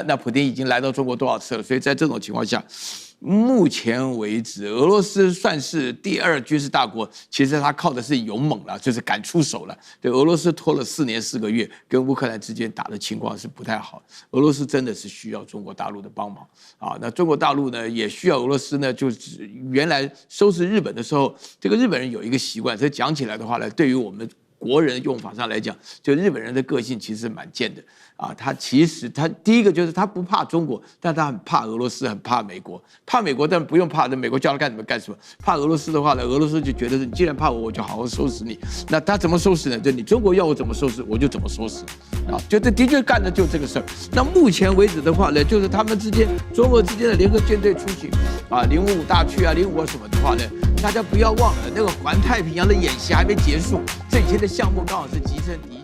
那普丁已經來到中國多少次了？所以在這種情況下。目前為止，俄羅斯算是第2軍事大國，其實他靠的是勇猛了，就是敢出手了。對，俄羅斯拖了4年4個月，跟烏克蘭之間打的情況是不太好。俄羅斯真的是需要中國大陸的幫忙那中國大陸呢也需要俄羅斯呢。就是原來收拾日本的時候，這個日本人有一個習慣，這講起來的話呢，對於我們國人用法上來講，就日本人的個性其實蠻賤的啊。他其實他第一個就是他不怕中國，但他很怕俄羅斯，很怕美國。怕美國，但不用怕的，美國叫他幹什麼幹什麼。怕俄羅斯的話呢，俄羅斯就覺得你既然怕我，我就好好收拾你。那他怎麼收拾呢？就你中國要我怎麼收拾，我就怎麼收拾啊。就这的確幹的就這個事兒。那目前為止的話呢，就是他們之間中俄之間的聯合艦隊出行啊，055大去啊，052什麼的話呢，大家不要忘了那個環太平洋的演習還沒結束，這幾天的項目剛好是集成。